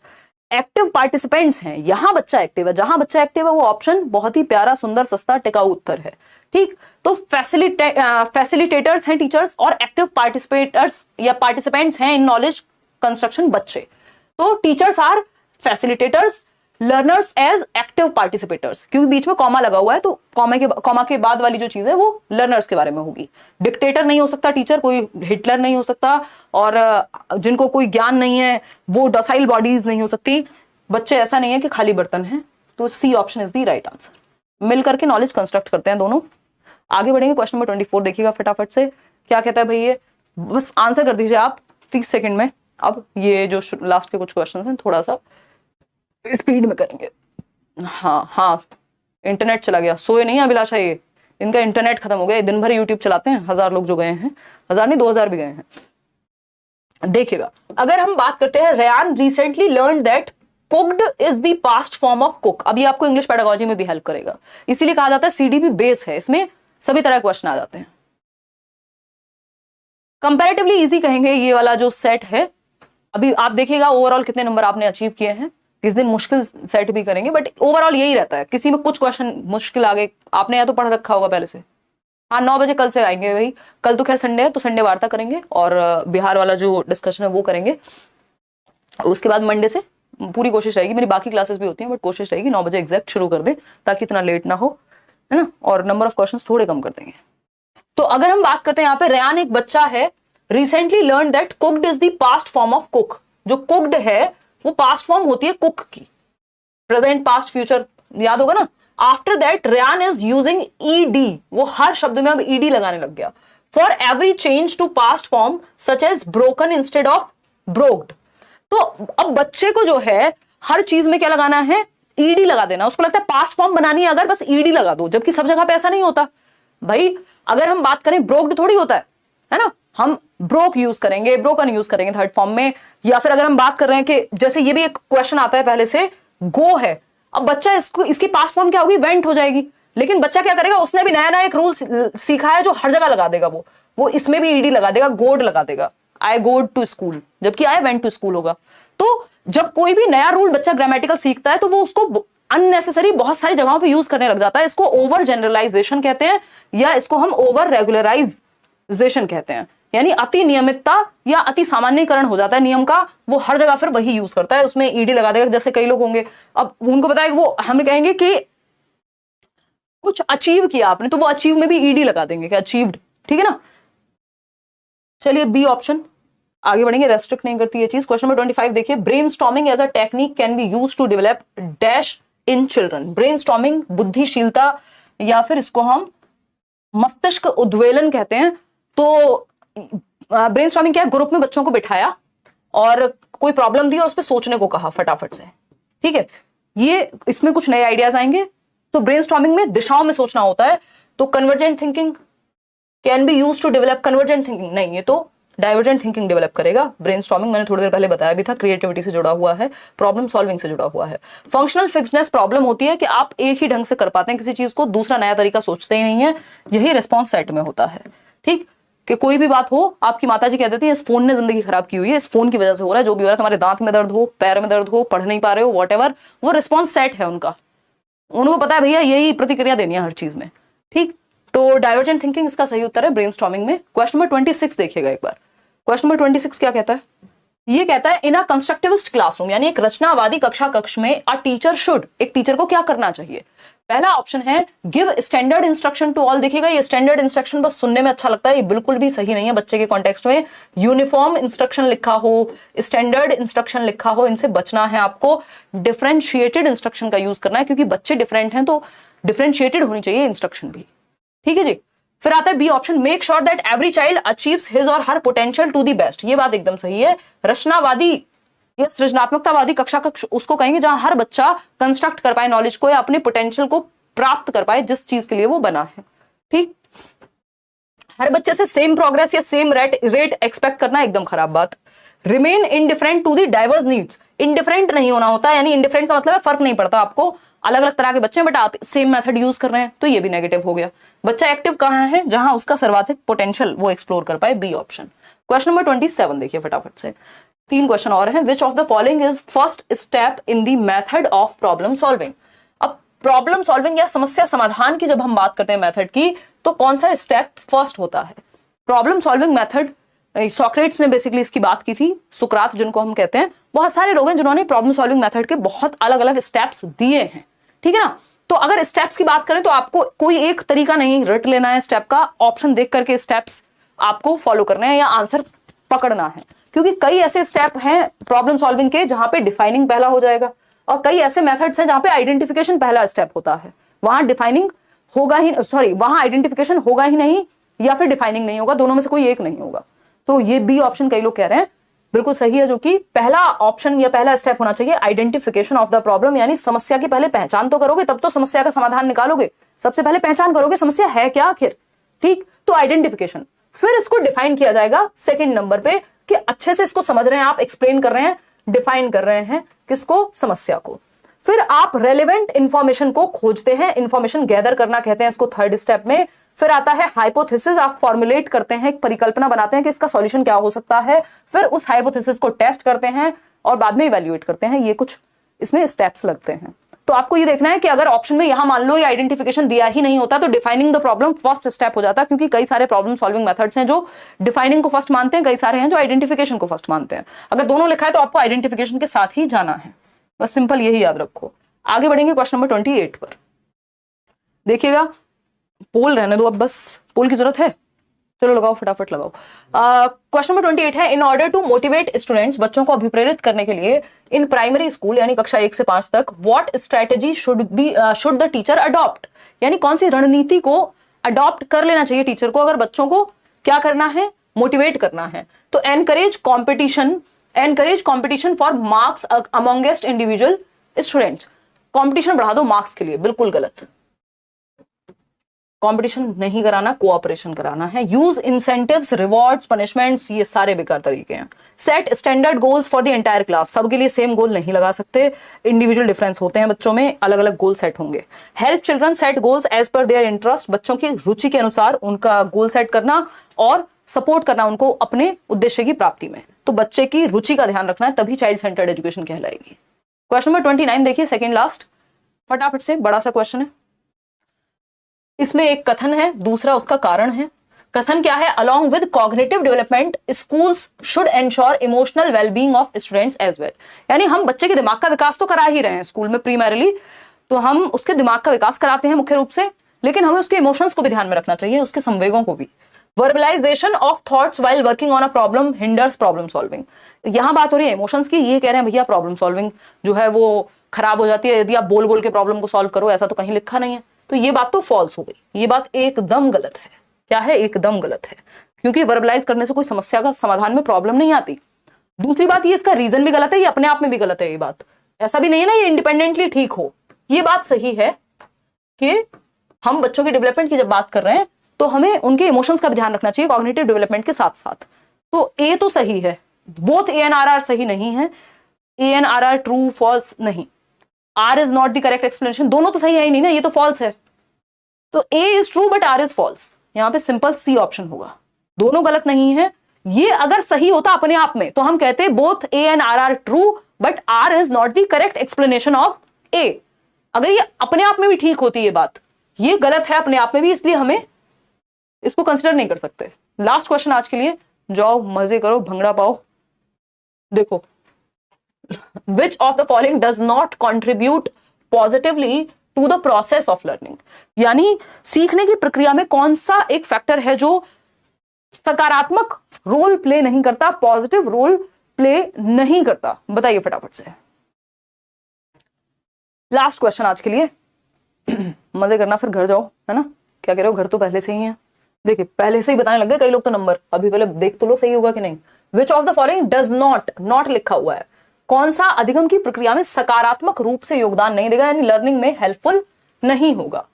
एक्टिव पार्टिसिपेंट्स हैं, यहां बच्चा एक्टिव है, जहां बच्चा एक्टिव है वो ऑप्शन बहुत ही प्यारा, सुंदर, सस्ता, टिकाऊ उत्तर है। ठीक, तो फैसिलिटेटर्स हैं टीचर्स, और एक्टिव पार्टिसिपेटर्स या पार्टिसिपेंट्स हैं इन नॉलेज कंस्ट्रक्शन बच्चे। तो teachers are facilitators, learners as active participators, क्योंकि बीच में कॉमा लगा हुआ है, तो कॉमा के बाद वाली जो चीज है वो लर्नर्स के बारे में होगी। डिक्टेटर नहीं हो सकता टीचर, कोई हिटलर नहीं हो सकता, और जिनको कोई ज्ञान नहीं है वो डॉसाइल बॉडीज नहीं हो सकती। बच्चे ऐसा नहीं है कि खाली बर्तन है। तो C option is the right answer. मिलकर के नॉलेज कंस्ट्रक्ट करते हैं दोनों। आगे बढ़ेंगे, क्वेश्चन नंबर 24 देखिएगा फटाफट से, क्या कहता है भाई ये, बस आंसर कर दीजिए आप 30 सेकंड में। अब ये जो लास्ट के कुछ क्वेश्चन हैं थोड़ा सा स्पीड में करेंगे। हाँ, इंटरनेट चला गया, सोए नहीं अभिलाषा, ये इनका इंटरनेट खत्म हो गया, दिन भर यूट्यूब चलाते हैं। 1000 लोग जो गए हैं, 1000 नहीं 2000 भी गए हैं। देखिएगा, अगर हम बात करते हैं, Ryan recently learn that cooked is the past form of cook. अभी आपको इंग्लिश पेडागोजी में भी हेल्प करेगा, इसीलिए कहा जाता है सीडीपी बेस है, इसमें सभी तरह के क्वेश्चन आ जाते हैं। कंपैरेटिवली इजी कहेंगे ये वाला जो सेट है। अभी आप देखिएगा ओवरऑल कितने नंबर आपने अचीव किए हैं। किस दिन मुश्किल सेट भी करेंगे, बट ओवरऑल यही रहता है। किसी में कुछ क्वेश्चन मुश्किल आ गए, आपने या तो पढ़ रखा होगा पहले से। हाँ, 9 बजे कल से आएंगे भाई, कल तो खैर संडे है तो संडे वार्ता करेंगे, और बिहार वाला जो डिस्कशन है वो करेंगे। उसके बाद मंडे से पूरी कोशिश रहेगी, मेरी बाकी क्लासेस भी होती हैं बट कोशिश रहेगी 9 बजे एग्जैक्ट शुरू कर दे, ताकि इतना लेट ना हो, है ना, और नंबर ऑफ क्वेश्चन थोड़े कम कर देंगे। तो अगर हम बात करते हैं यहाँ पे, रेयान एक बच्चा है, recently learn that cooked is the past form of cook. जो कुक्ड है वो पास्ट फॉर्म होती है कुक की, प्रेजेंट पास्ट फ्यूचर याद होगा ना। After that Ryan is using ED, वो हर शब्द में अब ईडी लगाने लग गया। For every change to past form such as broken instead of broked. तो अब बच्चे को जो है हर चीज में क्या लगाना है, ईडी लगा देना। उसको लगता है पास्ट फॉर्म बनानी है अगर, बस ईडी लगा दो, जबकि सब जगह पे ऐसा नहीं होता भाई। अगर हम बात करें ब्रोक्ड थोड़ी होता है ना, हम ब्रोक यूज करेंगे, ब्रोकन यूज करेंगे थर्ड फॉर्म में। या फिर अगर हम बात कर रहे हैं कि जैसे ये भी एक क्वेश्चन आता है पहले से, गो है, अब बच्चा इसको इसकी पास्ट फॉर्म क्या होगी, वेंट हो जाएगी। लेकिन बच्चा क्या करेगा, उसने भी नया नया एक रूल सीखा है जो हर जगह लगा देगा, वो इसमें भी ईडी लगा देगा, गोड लगा देगा, आई गोड टू स्कूल, जबकि आई वेंट टू स्कूल होगा। तो जब कोई भी नया रूल बच्चा ग्रामेटिकल सीखता है तो वो उसको अननेसेसरी बहुत सारी जगहों पे यूज करने लग जाता है। इसको ओवर जनरलाइजेशन कहते हैं, या इसको हम ओवर रेगुलराइजेशन कहते हैं, यानी अति नियमितता या अति सामान्यकरण हो जाता है नियम का, वो हर जगह फिर वही यूज करता है, उसमें ईडी लगा देगा। जैसे कई लोग होंगे, अब उनको पता है कि वो, हम कहेंगे कि कुछ अचीव किया आपने, तो वो अचीव में भी ईडी लगा देंगे कि अचीव्ड, ठीक है ना। चलिए बी ऑप्शन, आगे बढ़ेंगे, रेस्ट्रिक्ट नहीं करती ये चीज। क्वेश्चन नंबर 25 देखिए, brainstorming as a technique can be used to develop dash in children. Brainstorming बुद्धिशीलता, या फिर इसको हम मस्तिष्क उद्वेलन कहते हैं। तो ब्रेनस्टॉर्मिंग क्या है, ग्रुप में बच्चों को बिठाया और कोई प्रॉब्लम दी और उस पर सोचने को कहा फटाफट से, ठीक है। ये इसमें कुछ नए आइडियाज आएंगे। तो ब्रेनस्टॉर्मिंग में दिशाओं में सोचना होता है। तो convergent thinking can be used to develop convergent thinking, नहीं, ये तो डाइवर्जेंट थिंकिंग डेवलप करेगा। ब्रेनस्टॉर्मिंग मैंने थोड़ी देर पहले बताया भी था, क्रिएटिविटी से जुड़ा हुआ है, प्रॉब्लम सॉल्विंग से जुड़ा हुआ है। फंक्शनल फिक्सनेस प्रॉब्लम होती है कि आप एक ही ढंग से कर पाते हैं किसी चीज को, दूसरा नया तरीका सोचते ही नहीं है, यही रिस्पॉन्स सेट में होता है। ठीक, कि कोई भी बात हो, आपकी माताजी कह देती है इस फोन ने जिंदगी खराब की हुई है, इस फोन की वजह से हो रहा है, जो भी हो रहा है, तुम्हारे दांत में दर्द हो, पैर में दर्द हो, पढ़ नहीं पा रहे हो, व्हाटएवर, वो रिस्पॉन्स सेट है उनका, उनको पता है भैया यही प्रतिक्रिया देनी है हर चीज में। ठीक, तो डाइवर्जेंट थिंकिंग इसका सही उत्तर है ब्रेनस्टॉर्मिंग में। क्वेश्चन नंबर 26 देखिएगा एक बार। क्वेश्चन नंबर 26 क्या कहता है, ये कहता है इन अ कंस्ट्रक्टिविस्ट क्लासरूम, यानी एक रचनावादी कक्षा कक्ष में अ टीचर शुड, एक टीचर को क्या करना चाहिए। पहला ऑप्शन है give standard instruction to all. देखिएगा ये स्टैंडर्ड इंस्ट्रक्शन बस सुनने में अच्छा लगता है, ये बिल्कुल भी सही नहीं है बच्चे के कॉन्टेक्स्ट में। यूनिफॉर्म इंस्ट्रक्शन लिखा हो, स्टैंडर्ड इंस्ट्रक्शन लिखा हो, इनसे बचना है आपको। डिफरेंशिएटेड इंस्ट्रक्शन का यूज करना है, क्योंकि बच्चे डिफरेंट हैं तो डिफरेंशिएटेड होनी चाहिए इंस्ट्रक्शन भी, ठीक है जी। फिर आता है B option, make sure that every child achieves his or her potential to the best. ये बात एकदम सही है। रचनावादी या सृजनात्मकतावादी कक्षा कक्ष उसको कहेंगे जहां हर बच्चा कंस्ट्रक्ट कर पाए नॉलेज को या अपने पोटेंशियल को प्राप्त कर पाए जिस चीज के लिए वो बना है। ठीक, हर बच्चे से सेम प्रोग्रेस या सेम रेट एक्सपेक्ट करना एकदम खराब बात। Remain indifferent to the diverse needs, indifferent नहीं होना होता, यानी इनडिफरेंट का मतलब है फर्क नहीं पड़ता आपको, अलग अलग तरह के बच्चे हैं बट आप सेम मेथड यूज कर रहे हैं, तो ये भी नेगेटिव हो गया। बच्चा एक्टिव कहाँ है, जहां उसका सर्वाधिक पोटेंशियल वो एक्सप्लोर कर पाए, बी ऑप्शन। क्वेश्चन नंबर 27 देखिए फटाफट से, 3 क्वेश्चन और हैं। Which of the following is first step in the method of problem solving. अब प्रॉब्लम सॉल्विंग या समस्या समाधान की जब हम बात करते हैं मेथड की, तो कौन सा स्टेप फर्स्ट होता है। प्रॉब्लम सॉल्विंग मेथड सोक्रेट्स ने बेसिकली इसकी बात की थी, सुकरात जिनको हम कहते हैं। बहुत सारे लोग हैं जिन्होंने प्रॉब्लम सॉल्विंग मेथड के बहुत अलग अलग स्टेप्स दिए हैं, ठीक है ना। तो अगर स्टेप्स की बात करें तो आपको कोई एक तरीका नहीं रट लेना है स्टेप का, ऑप्शन देख करके स्टेप्स आपको फॉलो करने हैं या आंसर पकड़ना है, क्योंकि कई ऐसे स्टेप हैं प्रॉब्लम सॉल्विंग के जहां पे डिफाइनिंग पहला हो जाएगा, और कई ऐसे मेथड्स हैं जहां पे आइडेंटिफिकेशन पहला स्टेप होता है। वहां डिफाइनिंग होगा ही, सॉरी वहां आइडेंटिफिकेशन होगा ही नहीं या फिर डिफाइनिंग नहीं होगा, दोनों में से कोई एक नहीं होगा। तो ये बी ऑप्शन कई लोग कह रहे हैं बिल्कुल सही है, जो कि पहला ऑप्शन या पहला स्टेप होना चाहिए आइडेंटिफिकेशन ऑफ द प्रॉब्लम, यानी समस्या की पहले पहचान तो करोगे तब तो समस्या का समाधान निकालोगे। सबसे पहले पहचान करोगे समस्या है क्या आखिर, ठीक, तो आइडेंटिफिकेशन, फिर इसको डिफाइन किया जाएगा सेकंड नंबर पे कि अच्छे से इसको समझ रहे हैं आप, एक्सप्लेन कर रहे हैं, डिफाइन कर रहे हैं किसको, समस्या को। फिर आप रेलेवेंट इंफॉर्मेशन को खोजते हैं, इंफॉर्मेशन गैदर करना कहते हैं इसको थर्ड स्टेप में। फिर आता है हाइपोथेसिस, आप फॉर्मुलेट करते हैं, एक परिकल्पना बनाते हैं कि इसका सॉल्यूशन क्या हो सकता है, फिर उस हाइपोथेसिस को टेस्ट करते हैं और बाद में इवैल्यूएट करते हैं। ये कुछ इसमें स्टेप्स लगते हैं। तो आपको ये देखना है कि अगर ऑप्शन में यहां मान लो ये आइडेंटिफिकेशन दिया ही नहीं होता तो defining the problem first step हो जाता, क्योंकि कई सारे प्रॉब्लम सॉल्विंग मेथड्स हैं जो डिफाइनिंग को फर्स्ट मानते हैं, कई सारे हैं जो आइडेंटिफिकेशन को फर्स्ट मानते हैं। अगर दोनों लिखा है तो आपको आइडेंटिफिकेशन के साथ ही जाना है, बस सिंपल यही याद रखो। आगे बढ़ेंगे क्वेश्चन नंबर 28 पर। देखिएगा, पोल रहने दो अब, बस पोल की जरूरत है, चलो लगाओ फटाफट लगाओ। क्वेश्चन नंबर 28 है, in order to motivate students, बच्चों को अभिप्रेरित करने के लिए इन प्राइमरी स्कूल यानी कक्षा 1 से 5 तक, what strategy should the teacher adopt, यानी कौन सी रणनीति को अडॉप्ट कर लेना चाहिए टीचर को अगर बच्चों को क्या करना है, मोटिवेट करना है। तो encourage competition for marks amongst individual students, competition बढ़ा दो मार्क्स के लिए, बिल्कुल गलत। कंपटीशन नहीं कराना, कोऑपरेशन कराना है। यूज इंसेंटिव्स, रिवॉर्ड्स, पनिशमेंट्स, ये सारे बेकार तरीके हैं। Set standard goals for the entire class, सबके लिए सेम गोल नहीं लगा सकते, इंडिविजुअल डिफरेंस होते हैं बच्चों में, अलग अलग गोल सेट होंगे। Help children set goals as per their interest, बच्चों की रुचि के अनुसार उनका गोल सेट करना और सपोर्ट करना उनको अपने उद्देश्य की प्राप्ति में। तो बच्चे की रुचि का ध्यान रखना है, तभी चाइल्ड सेंटर्ड एजुकेशन कहलाएगी। क्वेश्चन नंबर 29 देखिए, सेकंड लास्ट, फटाफट से, बड़ा सा क्वेश्चन है। इसमें एक कथन है, दूसरा उसका कारण है। कथन क्या है, along with cognitive development schools should ensure emotional wellbeing of students as well, यानी हम बच्चे के दिमाग का विकास तो करा ही रहे हैं स्कूल में प्रीमैरिली, तो हम उसके दिमाग का विकास कराते हैं मुख्य रूप से, लेकिन हमें उसके इमोशंस को भी ध्यान में रखना चाहिए, उसके संवेगों को भी। Verbalisation of thoughts while working on a problem hinders problem solving, यहां बात हो रही है इमोशंस की, ये कह रहे हैं भैया प्रॉब्लम सॉल्विंग जो है वो खराब हो जाती है यदि आप बोल बोल के प्रॉब्लम को सॉल्व करो, ऐसा तो कहीं लिखा नहीं है। तो ये बात तो फॉल्स हो गई, ये बात एकदम गलत है। क्या है, एकदम गलत है, क्योंकि वर्बलाइज करने से कोई समस्या का समाधान में प्रॉब्लम नहीं आती। दूसरी बात, ये इसका रीजन भी गलत है, ये अपने आप में भी गलत है। ये बात ऐसा भी नहीं है ना ये इंडिपेंडेंटली ठीक हो, ये बात सही है कि हम बच्चों के डेवलपमेंट की जब बात कर रहे हैं तो हमें उनके इमोशंस का भी ध्यान रखना चाहिए कॉग्निटिव डेवलपमेंट के साथ साथ। तो ए तो सही है, बोथ ANRR सही नहीं है, ANRR ट्रू फॉल्स नहीं, R is not the correct explanation, दोनों तो सही है ही नहीं ना, ये तो फॉल्स है। तो A is true but R is false, यहां पे सिंपल C ऑप्शन होगा, दोनों गलत नहीं है। ये अगर सही होता अपने आप में तो हम कहते both ANRR true but R is not the correct explanation of A। अगर ये अपने आप में भी ठीक होती है बात, ये गलत है अपने आप में भी, इसलिए हमें इसको कंसिडर नहीं कर सकते। लास्ट क्वेश्चन आज के लिए, जाओ मजे करो, भंगड़ा पाओ। देखो, which of the following does not contribute positively to the process of learning, यानी सीखने की प्रक्रिया में कौन सा एक फैक्टर है जो सकारात्मक रोल प्ले नहीं करता, पॉजिटिव रोल प्ले नहीं करता, बताइए फटाफट से। लास्ट क्वेश्चन आज के लिए, मजे करना फिर घर जाओ, है ना, क्या कह रहे हो, घर तो पहले से ही है, देखिए पहले से ही बताने लग गए कई लोग तो नंबर, अभी पहले देख तो लो सही होगा कि नहीं। Which of the following does not लिखा हुआ है, कौन सा अधिगम की प्रक्रिया में सकारात्मक रूप से योगदान नहीं देगा, यानी लर्निंग में हेल्पफुल नहीं होगा।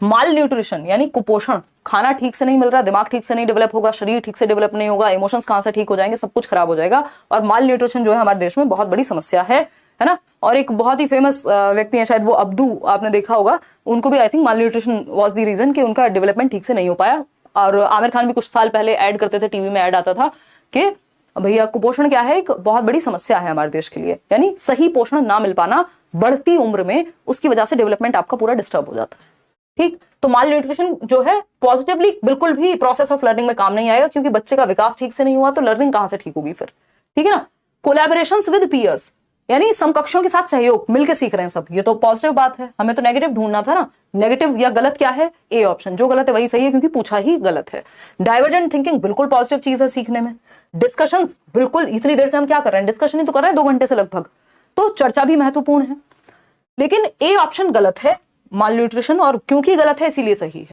माल न्यूट्रिशन यानी कुपोषण, खाना ठीक से नहीं मिल रहा, दिमाग ठीक से नहीं डेवलप होगा, शरीर ठीक से डेवलप नहीं होगा, इमोशंस कहां से ठीक हो जाएंगे, सब कुछ खराब हो जाएगा। और माल न्यूट्रिशन जो है हमारे देश में बहुत बड़ी समस्या है ना। और एक बहुत ही फेमस व्यक्ति है, शायद वो अब्दू, आपने देखा होगा, उनको भी I think malnutrition was the reason कि उनका डेवलपमेंट ठीक से नहीं हो पाया। और आमिर खान भी कुछ साल पहले ऐड करते थे, टीवी में ऐड आता था कि भैया कुपोषण क्या है, एक बहुत बड़ी समस्या है हमारे देश के लिए, यानी सही पोषण ना मिल पाना बढ़ती उम्र में, उसकी वजह से डेवलपमेंट आपका पूरा डिस्टर्ब हो जाता है। ठीक, तो माल न्यूट्रिशन जो है पॉजिटिवली बिल्कुल भी प्रोसेस ऑफ लर्निंग में काम नहीं आएगा, क्योंकि बच्चे का विकास ठीक से नहीं हुआ तो लर्निंग कहां से ठीक होगी फिर, ठीक है ना। कोलैबोरेशंस विद पीयर्स, यानी समकक्षों के साथ सहयोग, मिलकर सीख रहे हैं सब, ये तो पॉजिटिव बात है। हमें तो नेगेटिव ढूंढना था ना, नेगेटिव या गलत क्या है, ए ऑप्शन, जो गलत है वही सही है क्योंकि पूछा ही गलत है। डाइवर्जेंट थिंकिंग बिल्कुल पॉजिटिव चीज है सीखने में। डिस्कशन, बिल्कुल, इतनी देर से हम क्या कर रहे हैं, डिस्कशन ही तो कर रहे हैं 2 घंटे से लगभग, तो चर्चा भी महत्वपूर्ण है। लेकिन ए ऑप्शन गलत है, माल न्यूट्रिशन, और क्योंकि गलत है इसीलिए सही है।